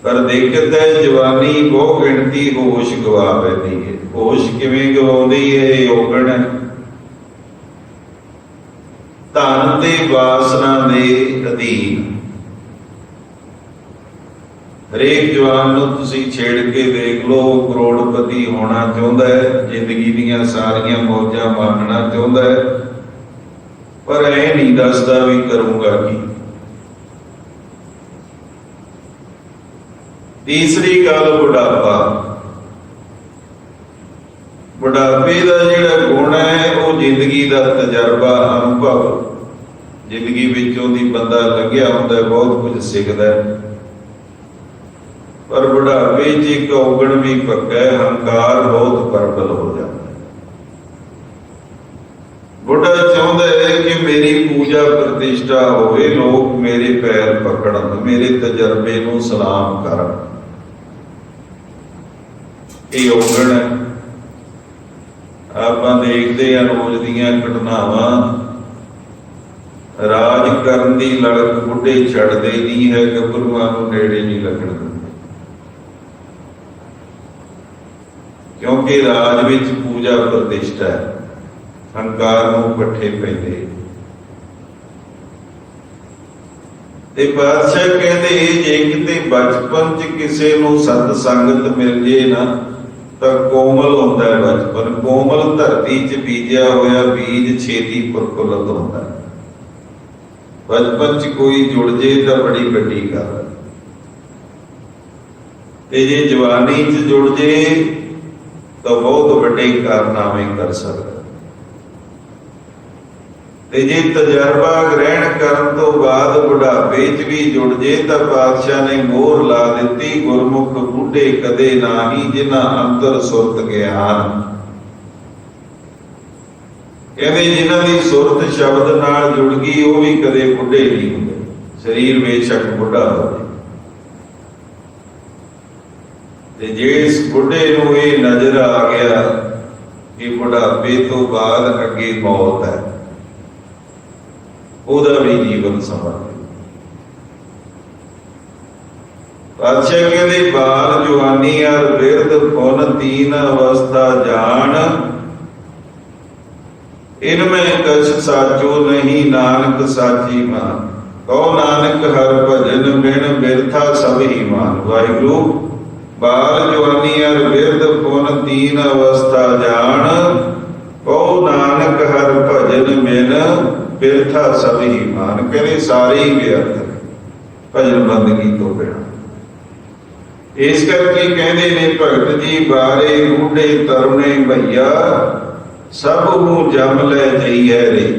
ਪਰ ਦੇਖਤ ਹੈ ਜਵਾਨੀ ਬਹੁ ਗਿਣਤੀ ਹੋਸ਼ ਗਵਾ ਪੈਂਦੀ ਹੈ। ਹੋਸ਼ ਕਿਵੇਂ ਗਵਾਉਂਦੀ ਹੈ? ਇਹ ਔਗਣ ਹੈ, ਧਨ ਤੇ ਵਾਸਨਾ ਦੇ ਅਧੀਨ ਹਰੇਕ ਜਵਾਨ ਨੂੰ ਤੁਸੀਂ ਛੇੜ ਕੇ ਦੇਖ ਲਓ, ਕਰੋੜਪਤੀ ਹੋਣਾ ਚਾਹੁੰਦਾ ਹੈ, ਜ਼ਿੰਦਗੀ ਦੀਆਂ ਸਾਰੀਆਂ ਮੌਜਾਂ ਮਾਣਨਾ ਚਾਹੁੰਦਾ ਹੈ, ਪਰ ਇਹ ਨਹੀਂ ਦੱਸਦਾ ਵੀ ਕਰੂੰਗਾ ਕੀ। ਤੀਸਰੀ ਗੱਲ ਬੁਢਾਪਾ। ਬੁਢਾਪੇ ਦਾ ਜਿਹੜਾ ਗੁਣ ਹੈ ਉਹ ਜ਼ਿੰਦਗੀ ਦਾ ਤਜਰਬਾ, ਅਨੁਭਵ, ਜ਼ਿੰਦਗੀ ਵਿੱਚੋਂ ਦੀ ਬੰਦਾ ਲੰਘਿਆ ਹੁੰਦਾ, ਬਹੁਤ ਕੁਝ ਸਿੱਖਦਾ, ਪਰ ਬੁਢਾਪੇ 'ਚ ਇੱਕ ਔਗਣ ਵੀ ਪੱਕਾ ਹੈ, ਹੰਕਾਰ ਬਹੁਤ ਪ੍ਰਬਲ ਹੋ ਜਾਂਦਾ। ਬੁੱਢਾ ਚਾਹੁੰਦਾ ਹੈ ਕਿ ਮੇਰੀ ਪੂਜਾ ਪ੍ਰਤਿਸ਼ਠਾ ਹੋਵੇ, ਲੋਕ ਮੇਰੇ ਪੈਰ ਪਕੜਨ, ਮੇਰੇ ਤਜਰਬੇ ਨੂੰ ਸਲਾਮ ਕਰਨ। ਇਹ ਔਗਣ ਹੈ। ਆਪਾਂ ਦੇਖਦੇ ਹਾਂ ਰੋਜ਼ ਦੀਆਂ ਘਟਨਾਵਾਂ, ਰਾਜ ਕਰਨ ਦੀ ਲੜਕ ਬੁੱਢੇ ਛੱਡਦੇ ਨਹੀਂ ਹੈ, ਗੱਭਰੂਆਂ ਨੂੰ ਨੇੜੇ ਨਹੀਂ ਲੱਗਣ ਦਿੰਦੇ, ਕਿਉਂਕਿ ਰਾਜ ਵਿੱਚ ਪੂਜਾ ਪ੍ਰਤਿਸ਼ਠਾ ਹੈ, ਹੰਕਾਰ ਨੂੰ ਪੱਠੇ ਪੈਂਦੇ। ਤੇ ਬਾਦਸ਼ਾਹ ਕਹਿੰਦੇ ਜੇ ਕਿਤੇ ਬਚਪਨ 'ਚ ਕਿਸੇ ਨੂੰ ਸਤ ਸੰਗਤ ਮਿਲ ਜੇ ਨਾ ਤਾਂ ਕੋਮਲ ਹੁੰਦਾ ਹੈ ਬਚਪਨ। ਕੋਮਲ ਧਰਤੀ 'ਚ ਬੀਜਿਆ ਹੋਇਆ ਬੀਜ ਛੇਤੀ ਪ੍ਰਫੁੱਲਤ ਹੁੰਦਾ ਹੈ। ਬਚਪਨ 'ਚ ਕੋਈ ਜੁੜ ਜੇ ਤਾਂ ਬੜੀ ਵੱਡੀ ਗੱਲ ਹੈ, ਤੇ ਜੇ ਜਵਾਨੀ 'ਚ ਜੁੜ ਜੇ ਤਾਂ ਬਹੁਤ ਵੱਡੇ ਕਾਰਨਾਮੇ ਕਰ ਸਕਦਾ। ਤੇ ਜੇ ਤਜਰਬਾ ਗ੍ਰਹਿਣ ਕਰਨ ਤੋਂ ਬਾਅਦ ਬੁਢਾਪੇ 'ਚ ਵੀ ਜੁੜ ਜੇ ਤਾਂ ਪਾਤਸ਼ਾਹ ਨੇ ਮੋਹਰ ਲਾ ਦਿੱਤੀ, ਗੁਰਮੁਖ ਬੁੱਢੇ ਕਦੇ ਨਾਹੀ ਜਿਨ੍ਹਾਂ ਅੰਤਰ ਸੁਰਤ ਗਿਆਨ। ਕਹਿੰਦੇ ਜਿਨ੍ਹਾਂ ਦੀ ਸੁਰਤ ਸ਼ਬਦ ਨਾਲ ਜੁੜ ਗਈ ਉਹ ਵੀ ਕਦੇ ਬੁੱਢੇ ਨਹੀਂ ਹੁੰਦੇ, ਸਰੀਰ ਬੇਸ਼ੱਕ ਬੁੱਢਾ ਹੋਵੇ। ਤੇ ਜੇ ਇਸ ਬੁੱਢੇ ਨੂੰ ਇਹ ਨਜ਼ਰ ਆ ਗਿਆ ਕਿ ਬੁਢਾਪੇ ਤੋਂ ਬਾਅਦ ਅੱਗੇ ਮੌਤ ਹੈ, ਉਹਦਾ ਵੀ ਜੀਵਨ ਸਮਾਪਤ। ਪਾਤਸ਼ਾਹ ਕਹਿੰਦੇ ਬਾਲ ਜਵਾਨੀ ਅਰ ਬਿਰਧ ਪੁਨ ਤੀਨ ਅਵਸਥਾ ਜਾਣ, ਇਨਮੇ ਕਛ ਸਾਚੋ ਨਹੀਂ ਨਾਨਕ ਸਾਚੀ ਮਾਨ। ਕਹੋ ਨਾਨਕ ਹਰ ਭਜਨ ਬਿਨ ਬਿਰਥਾ ਸਭ ਹੀ ਮਾਨ। ਵਾਹਿਗੁਰੂ ਬਾਲ ਜਵਾਨੀ ਅਰ ਬਿਰਧ ਪੁਨ ਤੀਨ ਅਵਸਥਾ ਜਾਣ, ਕਹੋ ਨਾਨਕ ਹਰ ਭਜਨ ਬਿਨ ਬਿਰਥਾ ਸਭ ਹੀ ਮਾਨ। ਕਹਿੰਦੇ ਸਾਰੇ ਹੀ ਵਿਅਰਥ ਭਜਨ ਬੰਦਗੀ ਤੋਂ ਬਿਨਾਂ। ਇਸ ਕਰਕੇ ਕਹਿੰਦੇ ਨੇ ਭਗਤ ਜੀ ਬਾਰੇ ਬੁੱਢੇ ਤਰੁਣੇ ਭਈਆ, ਸਭ ਨੂੰ ਜਮ ਲੈ ਜਾਈਏ ਰੇ।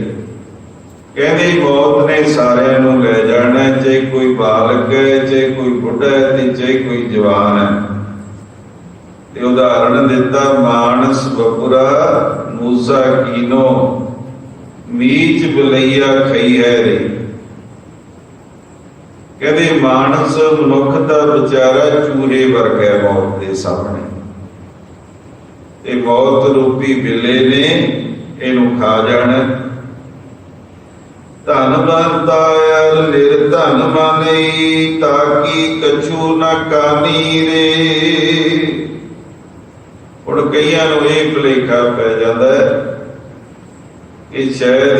ਕਹਿੰਦੇ ਮੌਤ ਨੇ ਸਾਰਿਆਂ ਨੂੰ ਲੈ ਜਾਣਾ, ਚਾਹੇ ਕੋਈ ਬਾਲਕ ਹੈ, ਚਾਹੇ ਕੋਈ ਬੁੱਢਾ ਹੈ, ਤੇ ਚਾਹੇ ਕੋਈ ਜਵਾਨ ਹੈ। ਤੇ ਉਦਾਹਰਣ ਦਿੱਤਾ ਮਾਨਸ ਬਪੁਰਾ ਮੂਸਾ ਕੀਨੋ, ਮੀਚ ਬਲਈਆ ਖਈ ਹੈ ਰੇ। ਕਹਿੰਦੇ ਮਾਨਸ ਮਨੁੱਖ ਦਾ ਵਿਚਾਰਾ ਚੂਹੇ ਵਰਗਾ ਮੌਤ ਦੇ ਸਾਹਮਣੇ, ਤੇ ਮੌਤ ਰੂਪੀ ਬਿੱਲੇ ਨੇ ਇਹਨੂੰ ਖਾ ਜਾਣਾ। ਧਨ ਬੰਤਾ ਅਰ ਨਿਰਧਨ ਮਾਨਈ, ਤਾਕੀ ਕਛੂ ਨਾ ਕਾਨੀ ਰੇ। ਹੁਣ ਕਈਆਂ ਨੂੰ ਇਹ ਭੁਲੇਖਾ ਪੈ ਜਾਂਦਾ ਹੈ ਕਿ ਸ਼ਾਇਦ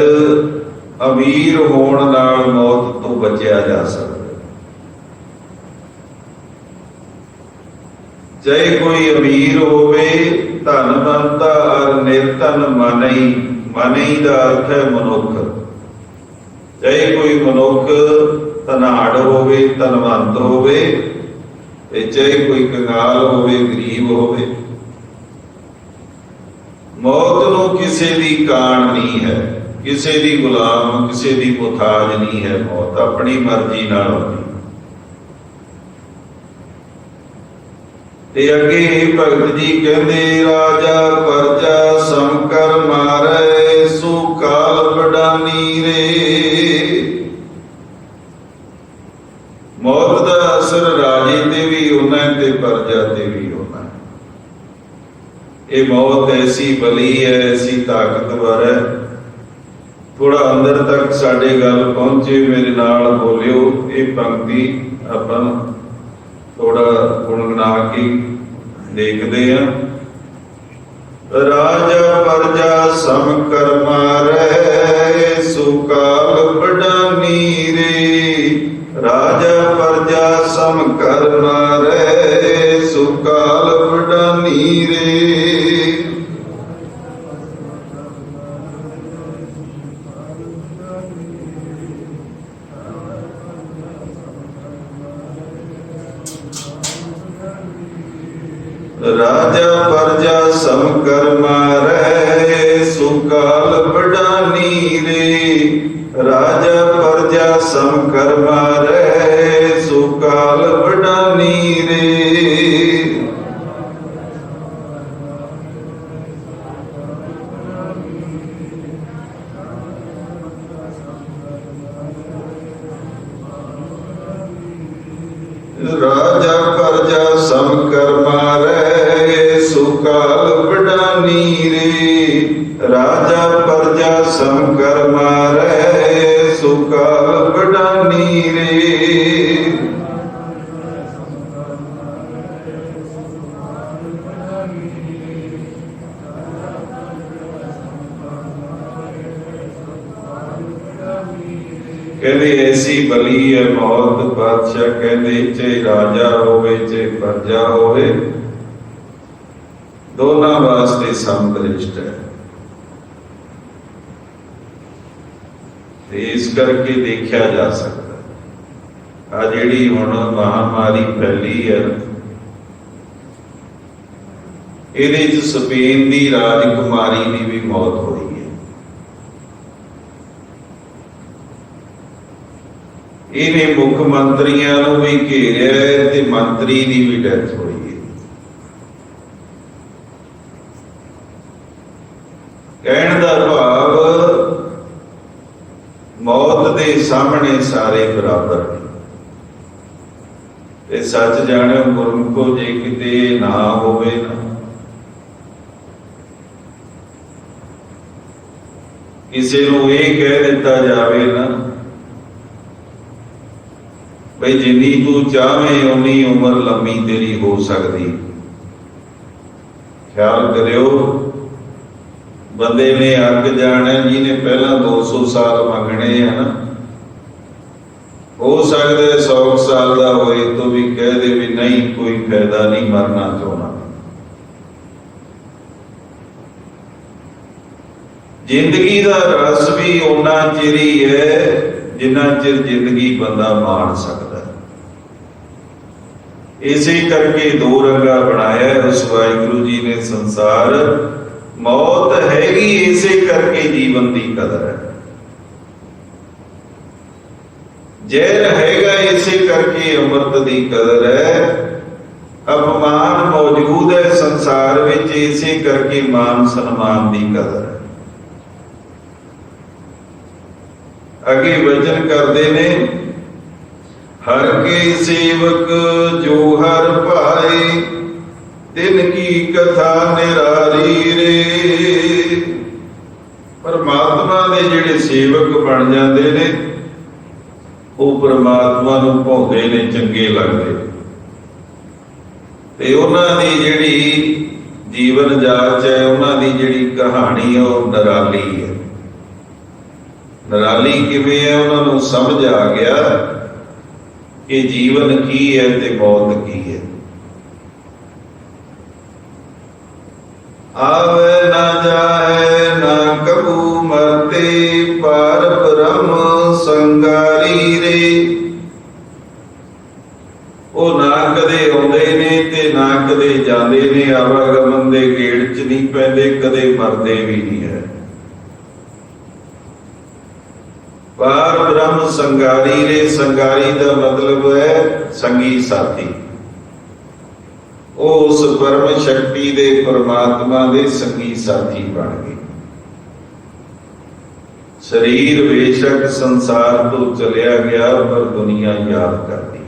ਅਮੀਰ ਹੋਣ ਨਾਲ ਮੌਤ ਤੋਂ ਬਚਿਆ ਜਾ ਸਕਦਾ। ਚਾਹੇ ਕੋਈ ਅਮੀਰ ਹੋਵੇ, ਧਨਵੰਤਾ ਅਰ ਨਿਰਧਨ ਮਾਨਈ, ਮਾਨਈ ਦਾ ਅਰਥ ਹੈ ਮਨੁੱਖ। ਚਾਹੇ ਕੋਈ ਮਨੁੱਖ ਧਨਾੜ ਹੋਵੇ, ਧਨਵੰਤ ਹੋਵੇ, ਤੇ ਚਾਹੇ ਕੋਈ ਕੰਗਾਲ ਹੋਵੇ, ਗਰੀਬ ਹੋਵੇ, ਮੌਤ ਨੂੰ ਕਿਸੇ ਦੀ ਕਾਣ ਨਹੀਂ ਹੈ, ਕਿਸੇ ਦੀ ਗੁਲਾਮ, ਕਿਸੇ ਦੀ ਮੁਹਤਾਜ ਨਹੀਂ ਹੈ। ਮੌਤ ਆਪਣੀ ਮਰਜ਼ੀ ਨਾਲ ਹੁੰਦੀ। ਤੇ ਅੱਗੇ ਭਗਤ ਜੀ ਕਹਿੰਦੇ ਰਾਜਾ ਪਰਜਾ ਸਮਕਰ ਮਾਰੇ, ਸੋ ਕਾਲ ਬਡਾਨੀ ਰੇ। ਮੌਤ ਦਾ ਅਸਰ ਰਾਜੇ ਤੇ ਵੀ ਹੋਣਾ ਤੇ ਪਰਜਾ ਤੇ ਵੀ ਹੋਣਾ। ਇਹ ਮੌਤ ਐਸੀ ਬਲੀ ਹੈ, ਐਸੀ ਤਾਕਤਵਰ ਹੈ। ਥੋੜਾ ਅੰਦਰ ਤੱਕ ਸਾਡੇ ਗੱਲ ਪਹੁੰਚੇ, ਮੇਰੇ ਨਾਲ ਬੋਲਿਓ। ਇਹ ਪੰਕਤੀ ਆਪਾਂ ਥੋੜਾ ਗੁਣਗੁਣਾ ਕੇ ਦੇਖਦੇ ਹਾਂ। ਰਾਜਾ ਪਰਜਾ ਸਮ ਕਰਮਾ ਰਹਿ, ਸੋ ਕਾਲ ਬਡਾਨੀ ਰੇ। ਰਾਜਾ ਪਰਜਾ ਸਮ ਕਰ ਮਾਰੈ, ਸੁਕਾਲ ਵਡਾਨੀ ਰੇ। ਰਾਜਾ ਪਰਜਾ ਸਮ ਕਰ ਮਾਰੈ, ਸੁਕਾਲ ਵਡਾਨੀ ਰੇ। ਰਾਜਾ ਪਰਜਾ ਸਮ ਕਰ ਮਾਰੈ, ਸੁਕਾਲ ਵਡਾਨੀ ਰੇ। ਰਾਜਾ ਪਰਜਾ ਸਮ ਕਰ ਮਾਰੈ, ਸੁਕਾਲ ਵਡਾਨੀ ਰੇ। ਰਾਜਾ ਪਰਜਾ ਸਮ ਕਰ ਮਾਰੈ, ਸੁਕਾਲ ਵਡਾਨੀ ਰੇ। ਕਹਿੰਦੇ ਐਸੀ ਬਲੀ ਹੈ ਮੌਤ, ਬਾਦਸ਼ਾਹ ਕਹਿੰਦੇ ਚਾਹੇ ਰਾਜਾ ਹੋਵੇ ਚਾਹੇ ਪ੍ਰਜਾ ਹੋਵੇ, ਦੋਨਾਂ ਵਾਸਤੇ ਸਮਦ੍ਰਿਸ਼ਟ ਹੈ। ਤੇ ਇਸ ਕਰਕੇ ਦੇਖਿਆ ਜਾ ਸਕਦਾ ਆ ਜਿਹੜੀ ਹੁਣ ਮਹਾਮਾਰੀ ਫੈਲੀ ਹੈ, ਇਹਦੇ ਚ ਸਪੇਨ ਦੀ ਰਾਜਕੁਮਾਰੀ ਦੀ ਵੀ ਮੌਤ ਹੋਈ ਹੈ। ਇਹਨੇ ਮੁੱਖ ਮੰਤਰੀਆਂ ਨੂੰ ਵੀ ਘੇਰਿਆ ਤੇ ਮੰਤਰੀ ਦੀ ਵੀ ਡੈਥ ਹੋਈ ਹੈ। ਕਹਿਣ ਦਾ ਭਾਵ ਮੌਤ ਦੇ ਸਾਹਮਣੇ ਸਾਰੇ ਬਰਾਬਰ ਨੇ। ਤੇ ਸੱਚ ਜਾਣਿਓ ਗੁਰਮੁਖੋ, ਜੇ ਕਿਤੇ ਨਾ ਹੋਵੇ ਨਾ, ਕਿਸੇ ਨੂੰ ਇਹ ਕਹਿ ਦਿੱਤਾ ਜਾਵੇ ਨਾ ਬਈ ਜਿੰਨੀ ਤੂੰ ਚਾਹਵੇਂ ਉਨੀ ਉਮਰ ਲੰਮੀ ਤੇਰੀ ਹੋ ਸਕਦੀ, ਖਿਆਲ ਕਰਿਓ ਬੰਦੇ ਨੇ ਅੱਗ ਜਾਣਾ, ਜਿਹਨੇ ਪਹਿਲਾਂ 200 ਸਾਲ ਮੰਗਣੇ ਆ ਨਾ, ਹੋ ਸਕਦਾ 100 ਸਾਲ ਦਾ ਹੋਏ ਤੋਂ ਵੀ ਕਹਿ ਦੇ ਵੀ ਨਹੀਂ ਕੋਈ ਫਾਇਦਾ ਨਹੀਂ, ਮਰਨਾ ਚਾਹੁੰਦਾ। ਜ਼ਿੰਦਗੀ ਦਾ ਰਸ ਵੀ ਓਨਾ ਚਿਰ ਹੀ ਹੈ ਜਿੰਨਾ ਚਿਰ ਜ਼ਿੰਦਗੀ ਬੰਦਾ ਮਾਣ ਸਕਦਾ। ਇਸੇ ਕਰਕੇ ਦੋ ਰੰਗਾ ਬਣਾਇਆ ਉਸ ਵਾਹਿਗੁਰੂ ਜੀ ਨੇ ਸੰਸਾਰ। ਮੌਤ ਹੈਗੀ ਇਸੇ ਕਰਕੇ ਜੀਵਨ ਦੀ ਕਦਰ ਹੈ, ਜ਼ਹਿਰ ਹੈਗਾ ਇਸੇ ਕਰਕੇ ਅੰਮ੍ਰਿਤ ਦੀ ਕਦਰ ਹੈ। ਅਪਮਾਨ ਮੌਜੂਦ ਹੈ ਸੰਸਾਰ ਵਿੱਚ ਇਸੇ ਕਰਕੇ ਮਾਨ ਸਨਮਾਨ ਦੀ ਕਦਰ ਹੈ। ਅੱਗੇ ਵਚਨ ਕਰਦੇ ਨੇ, ਹਰ ਕੇ ਸੇਵਕ ਜੋ ਹਰ ਭਾਏ, ਤਿਨ ਕੀ ਕਥਾ ਨਿਰਾਰੀ ਰੇ। ਪਰਮਾਤਮਾ ਦੇ ਜਿਹੜੇ ਸੇਵਕ ਬਣ ਜਾਂਦੇ ਨੇ, ਉਹ ਪਰਮਾਤਮਾ ਨੂੰ ਭਾਉਂਦੇ ਨੇ, ਚੰਗੇ ਲੱਗਦੇ, ਤੇ ਉਹਨਾਂ ਦੀ ਜਿਹੜੀ ਜੀਵਨ ਜਾਚ ਹੈ, ਉਹਨਾਂ ਦੀ ਜਿਹੜੀ ਕਹਾਣੀ ਹੈ, ਉਹ ਨਿਰਾਲੀ ਹੈ। ਨਿਰਾਲੀ ਕਿਵੇਂ ਹੈ? ਉਹਨਾਂ ਨੂੰ ਸਮਝ ਆ ਗਿਆ ਕਿ ਜੀਵਨ ਕੀ ਹੈ ਤੇ ਮੌਤ ਕੀ ਹੈ। ਆਵੇ ਨਾ ਜਾਏ ਨਾ ਕਬੂ ਮਰਤੇ, ਪਰ ਬ੍ਰਹਮ ਸੰਗਾਰੀ ਰੇ। ਉਹ ਨਾ ਕਦੇ ਆਉਂਦੇ ਨੇ ਤੇ ਨਾ ਕਦੇ ਜਾਂਦੇ ਨੇ, ਆਵਾਗਮਨ ਦੇ ਗੇੜ ਚ ਨਹੀਂ ਪੈਂਦੇ, ਕਦੇ ਮਰਦੇ ਵੀ ਨਹੀਂ ਹੈ। ਪਰ ਬ੍ਰਹਮ ਸੰਗਾਰੀ ਰੇ। ਸੰਗਾਰੀ ਦਾ ਮਤਲਬ ਹੈ ਸੰਗੀ ਸਾਥੀ। ਉਹ ਉਸ ਪਰਮ ਸ਼ਕਤੀ ਦੇ ਪਰਮਾਤਮਾ ਦੇ ਸੰਗੀ ਸਾਥੀ ਬਣ ਗਏ। ਸਰੀਰ ਬੇਸ਼ੱਕ ਸੰਸਾਰ ਤੋਂ ਚਲਿਆ ਗਿਆ, ਪਰ ਦੁਨੀਆ ਯਾਦ ਕਰਦੀ,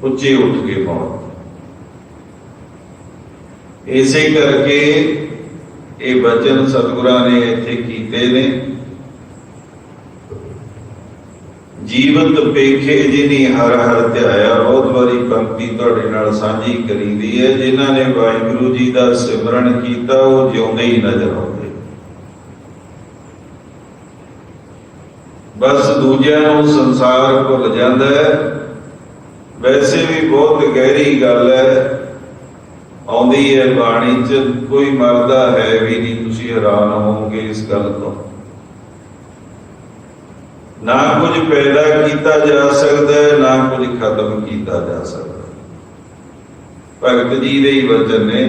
ਉੱਚੇ ਉੱਠ ਕੇ ਮੌਤ। ਇਸੇ ਕਰਕੇ ਇਹ ਬਚਨ ਸਤਿਗੁਰਾਂ ਨੇ ਇੱਥੇ ਕੀਤੇ ਨੇ। ਜੀਵਤ ਪੇਖੇ ਜਿਨੀ ਹਰ ਹਰ ਧਿਆਇਆ। ਬਹੁਤ ਵਾਰੀ ਪੰਕਤੀ ਤੁਹਾਡੇ ਨਾਲ ਸਾਂਝੀ ਕਰੀਦੀ ਹੈ। ਜਿਨ੍ਹਾਂ ਨੇ ਵਾਹਿਗੁਰੂ ਜੀ ਦਾ ਸਿਮਰਨ ਕੀਤਾ ਉਹ ਜਿਉਂਦੇ ਹੀ ਨਜ਼ਰ ਆਉਂਦੇ। ਬਸ ਦੂਜਿਆਂ ਨੂੰ ਸੰਸਾਰ ਭੁੱਲ ਜਾਂਦਾ ਹੈ। ਵੈਸੇ ਵੀ ਬਹੁਤ ਗਹਿਰੀ ਗੱਲ ਹੈ, ਆਉਂਦੀ ਹੈ ਬਾਣੀ 'ਚ, ਕੋਈ ਮਰਦਾ ਹੈ ਵੀ ਨਹੀਂ। ਤੁਸੀਂ ਹੈਰਾਨ ਹੋਵੋਗੇ ਇਸ ਗੱਲ ਤੋਂ। ਨਾ ਕੁਝ ਪੈਦਾ ਕੀਤਾ ਜਾ ਸਕਦਾ, ਨਾ ਕੁਝ ਖਤਮ ਕੀਤਾ ਜਾ ਸਕਦਾ। ਭਗਤ ਜੀ ਦੇ ਹੀ ਵਚਨ ਨੇ,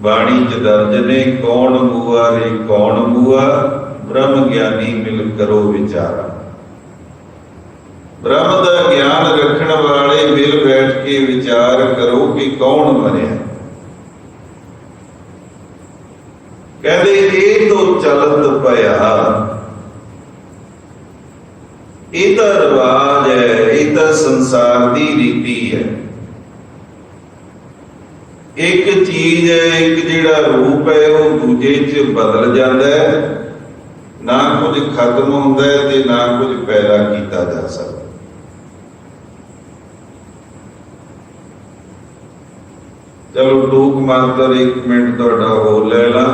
ਬਾਣੀ 'ਚ ਦਰਜ ਨੇ, ਕੌਣ ਮੂਆ ਰੇ ਕੌਣ ਮੂਆ, ਬ੍ਰਹਮ ਗਿਆਨੀ ਮਿਲ ਕਰੋ ਵਿਚਾਰਾ। ਬ੍ਰਹਮ ਦਾ ਗਿਆਨ ਰੱਖਣ ਵਾਲੇ ਮਿਲ ਬੈਠ ਕੇ ਵਿਚਾਰ ਕਰੋ ਕਿ ਕੌਣ ਮਰਿਆ। ਕਹਿੰਦੇ ਇਹ ਤੋਂ ਚਲਤ ਪਿਆ, ਇਹ ਤਾਂ ਰਿਵਾਜ ਹੈ, ਇਹ ਤਾਂ ਸੰਸਾਰ ਦੀ ਰੀਤੀ ਹੈ। ਇੱਕ ਚੀਜ਼ ਹੈ, ਇੱਕ ਜਿਹੜਾ ਰੂਪ ਹੈ ਉਹ ਦੂਜੇ 'ਚ ਬਦਲ ਜਾਂਦਾ ਹੈ। ਨਾ ਕੁਝ ਖਤਮ ਹੁੰਦਾ ਹੈ ਤੇ ਨਾ ਕੁਝ ਪੈਦਾ ਕੀਤਾ ਜਾ ਸਕਦਾ। ਚਲੋ ਟੂਕ ਮਾਤਰ 1 ਮਿੰਟ ਤੁਹਾਡਾ ਹੋਰ ਲੈ ਲਾਂ।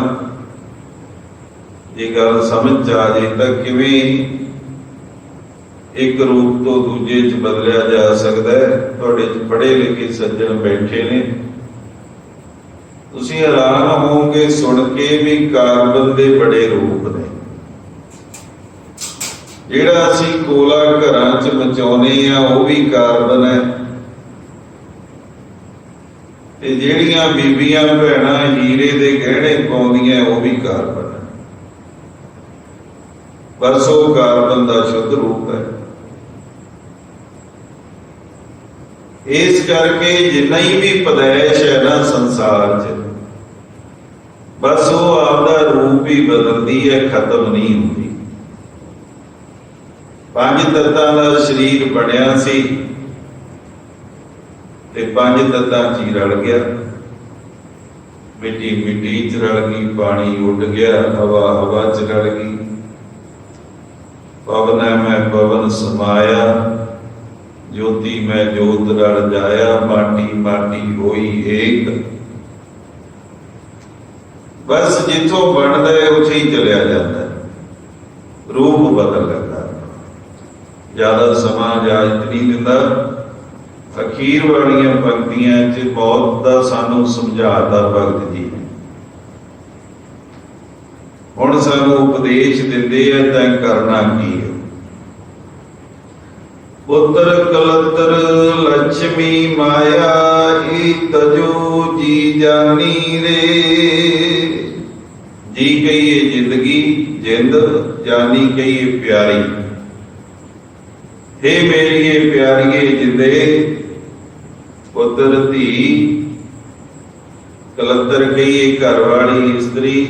ਇਹ ਗੱਲ ਸਮਝ ਆ ਜੇ ਤਾਂ ਕਿਵੇਂ ਇੱਕ ਰੂਪ ਤੋਂ ਦੂਜੇ 'ਚ ਬਦਲਿਆ ਜਾ ਸਕਦਾ ਹੈ। ਤੁਹਾਡੇ 'ਚ ਪੜ੍ਹੇ ਲਿਖੇ ਸੱਜਣ ਬੈਠੇ ਨੇ, ਤੁਸੀਂ ਹੈਰਾਨ ਹੋਵੋਗੇ ਸੁਣ ਕੇ ਵੀ ਕਾਰਬਨ ਦੇ ਬੜੇ ਰੂਪ ਨੇ। ਜਿਹੜਾ ਅਸੀਂ ਕੋਲਾ ਘਰਾਂ 'ਚ ਮਚਾਉਂਦੇ ਆ ਉਹ ਵੀ ਕਾਰਬਨ ਹੈ, ਤੇ ਜਿਹੜੀਆਂ ਬੀਬੀਆਂ ਭੈਣਾਂ ਹੀਰੇ ਦੇ ਗਹਿਣੇ ਪਾਉਂਦੀਆਂ ਉਹ ਵੀ ਕਾਰਬਨ ਹੈ। ਬਸ ਉਹ ਕਾਰਬਨ ਦਾ ਸ਼ੁੱਧ ਰੂਪ ਹੈ। ਇਸ ਕਰਕੇ ਜਿੰਨਾ ਹੀ ਵੀ ਪਦਾਇਸ਼ ਹੈ ਨਾ ਸੰਸਾਰ 'ਚ, ਬਸ ਉਹ ਆਪਦਾ ਰੂਪ ਹੀ ਬਦਲਦੀ ਹੈ, ਖਤਮ ਨਹੀਂ ਹੁੰਦੀ। 5 ਤੱਤਾਂ ਦਾ ਸਰੀਰ ਬਣਿਆ ਸੀ ਤੇ 5 ਤੱਤਾਂ 'ਚ ਹੀ ਰਲ ਗਿਆ। ਮਿੱਟੀ ਮਿੱਟੀ 'ਚ ਰਲ ਗਈ, ਪਾਣੀ ਉੱਡ ਗਿਆ, ਹਵਾ ਹਵਾ 'ਚ ਰਲ ਗਈ। ਪਵਨ ਮੈਂ ਪਵਨ ਸਮਾਇਆ, ਜੋਤੀ ਮੈਂ ਜੋਤ ਰਲ ਜਾਇਆ, ਮਾਟੀ ਮਾਟੀ ਹੋਈ ਏਕ। ਬਸ ਜਿੱਥੋਂ ਬਣਦਾ ਹੈ ਉੱਥੇ ਹੀ ਚਲਿਆ ਜਾਂਦਾ ਹੈ, ਰੂਪ ਬਦਲ ਲੈਂਦਾ। ਜ਼ਿਆਦਾ ਸਮਾਂ ਇਜਾਜ਼ਤ ਨਹੀਂ ਦਿੰਦਾ। ਅਖੀਰ ਵਾਲੀਆਂ ਪੰਕਤੀਆਂ 'ਚ ਬਹੁਤ ਦਾ ਸਾਨੂੰ ਸਮਝਾਤਾ ਭਗਤ ਜੀ ਨੇ। ਹੁਣ ਸਾਨੂੰ ਉਪਦੇਸ਼ ਦਿੰਦੇ ਆ ਤਾਂ ਕਰਨਾ ਕੀ ਹੈ। ਪੁੱਤਰ ਕਲਤਰ ਲక్ష్ਮੀ ਮਾਇਆ, ਈ ਤਜੋ ਜੀ ਜਾਨੀ ਰੇ। ਜੀ ਕਹੀਏ ਜ਼ਿੰਦਗੀ, ਜਿੰਦ, ਜਾਨੀ ਕਹੀਏ ਪਿਆਰੀ। हे ਮੇਰੀਏ ਪਿਆਰੀਏ ਜਿੰਦੇ, ਪੁੱਤਰ ਧੀ, ਕਲਤਰ ਕਹੀਏ ਘਰ ਵਾਲੀ ਇਸਤਰੀ।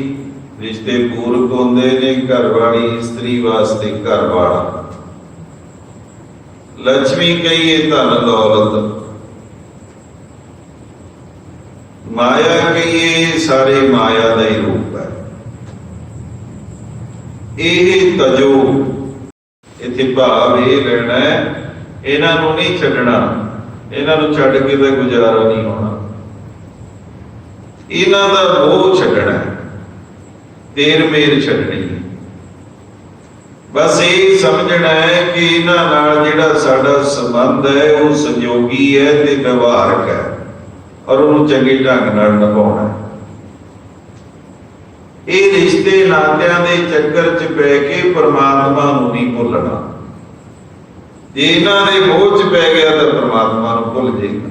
ਰਿਸ਼ਤੇ ਪੂਰਕ ਹੁੰਦੇ ਨੇ, ਘਰ ਵਾਲੀ ਇਸਤਰੀ ਵਾਸਤੇ ਘਰ ਵਾਲਾ। ਲక్ష్ਮੀ ਕਹੀਏ ਧਨ ਦੌਲਤ। ਮਾਇਆ ਕਹੀਏ ਸਾਰੇ ਮਾਇਆ ਦਾ ਹੀ ਰੂਪ ਹੈ। ਇਹ ਤਜੋ, ਇੱਥੇ ਭਾਵ ਇਹ ਲੈਣਾ ਹੈ, ਇਹਨਾਂ ਨੂੰ ਨਹੀਂ ਛੱਡਣਾ। ਇਹਨਾਂ ਨੂੰ ਛੱਡ ਕੇ ਤਾਂ ਗੁਜ਼ਾਰਾ ਨਹੀਂ ਹੋਣਾ। ਇਹਨਾਂ ਦਾ ਮੋਹ ਛੱਡਣਾ ਹੈ, ਤੇਰ ਮੇਰ ਛੱਡਣੀ ਹੈ। ਬਸ ਇਹ ਸਮਝਣਾ ਹੈ ਕਿ ਇਹਨਾਂ ਨਾਲ ਜਿਹੜਾ ਸਾਡਾ ਸੰਬੰਧ ਹੈ ਉਹ ਸੰਯੋਗੀ ਹੈ ਤੇ ਵਿਵਹਾਰਕ ਹੈ, ਔਰ ਉਹਨੂੰ ਚੰਗੇ ਢੰਗ ਨਾਲ ਨਿਭਾਉਣਾ। ਇਹ ਰਿਸ਼ਤੇ ਨਾਤਿਆਂ ਦੇ ਚੱਕਰ 'ਚ ਪੈ ਕੇ ਪਰਮਾਤਮਾ ਨੂੰ ਨਹੀਂ ਭੁੱਲਣਾ। ਜੇ ਇਹਨਾਂ ਦੇ ਮੋਹ 'ਚ ਪੈ ਗਿਆ ਤਾਂ ਪਰਮਾਤਮਾ ਨੂੰ ਭੁੱਲ ਜਾਏਗਾ।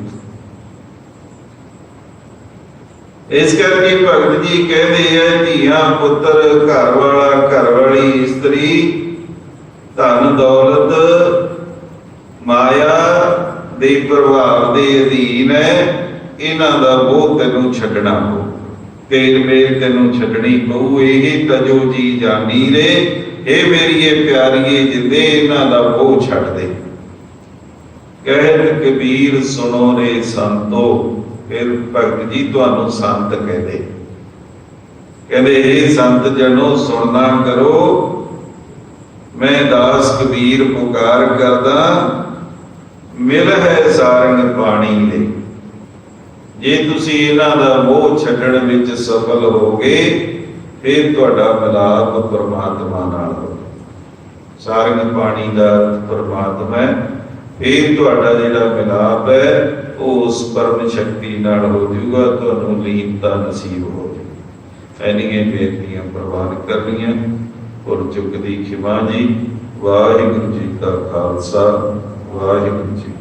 ਇਸ ਕਰਕੇ ਭਗਤ ਜੀ ਕਹਿੰਦੇ ਆ, ਧੀਆਂ ਪੁੱਤਰ, ਘਰ ਵਾਲਾ ਘਰ ਵਾਲੀ ਇਸਤਰੀ, ਧਨ ਦੌਲਤ ਮਾਇਆ ਦੇ ਪ੍ਰਭਾਵ ਦੇ ਅਧੀਨ ਹੈ। ਇਹਨਾਂ ਦਾ ਮੋਹ ਤੈਨੂੰ ਛੱਡਣਾ ਪਊ, ਤੇਰ ਮੇਰ ਤੈਨੂੰ ਛੱਡਣੀ ਪਊ। ਇਹ ਤਜੋ ਜੀ ਜਾਨੀ ਰੇ, ਇਹ ਮੇਰੀਏ ਪਿਆਰੀਏ ਜਿੰਦੇ, ਇਹਨਾਂ ਦਾ ਮੋਹ ਛੱਡ ਦੇ। ਕਹਿਤ ਕਬੀਰ ਸੁਣੋ ਰੇ ਸੰਤੋ। ਫਿਰ ਭਗਤ ਜੀ ਤੁਹਾਨੂੰ ਸੰਤ ਕਹਿੰਦੇ, ਕਹਿੰਦੇ ਇਹ ਸੰਤ ਜਨੋ ਸੁਣਨਾ ਕਰੋ। ਮੈਂ ਦਾਸ ਕਬੀਰ ਪੁਕਾਰ ਕਰਦਾ, ਮਿਲ ਹੈ ਸਾਰੰਗ ਪਾਣੀ ਦੇ। ਜੇ ਤੁਸੀਂ ਇਹਨਾਂ ਦਾ ਮੋਹ ਛੱਡਣ ਵਿੱਚ ਸਫਲ ਹੋਗੇ, ਫਿਰ ਤੁਹਾਡਾ ਮਿਲਾਪ ਪਰਮਾਤਮਾ ਨਾਲ ਹੋ। ਸਾਰੰਗ ਪਾਣੀ ਦਾ ਪਰਮਾਤਮਾ ਹੈ। ਇਹ ਤੁਹਾਡਾ ਜਿਹੜਾ ਮਿਲਾਪ ਹੈ ਉਹ ਉਸ ਪਰਮ ਸ਼ਕਤੀ ਨਾਲ ਹੋ ਜਾਊਗਾ, ਤੁਹਾਨੂੰ ਲੀਨਤਾ ਨਸੀਬ ਹੋ ਜਾਊਗੀ। ਐਨੀਆਂ ਬੇਨਤੀਆਂ ਪ੍ਰਵਾਨ ਕਰਨੀਆਂ। ਪੁਰ ਚੁੱਕ ਦੀ ਖਿਮਾ ਜੀ। ਵਾਹਿਗੁਰੂ ਜੀ ਕਾ ਖਾਲਸਾ, ਵਾਹਿਗੁਰੂ ਜੀ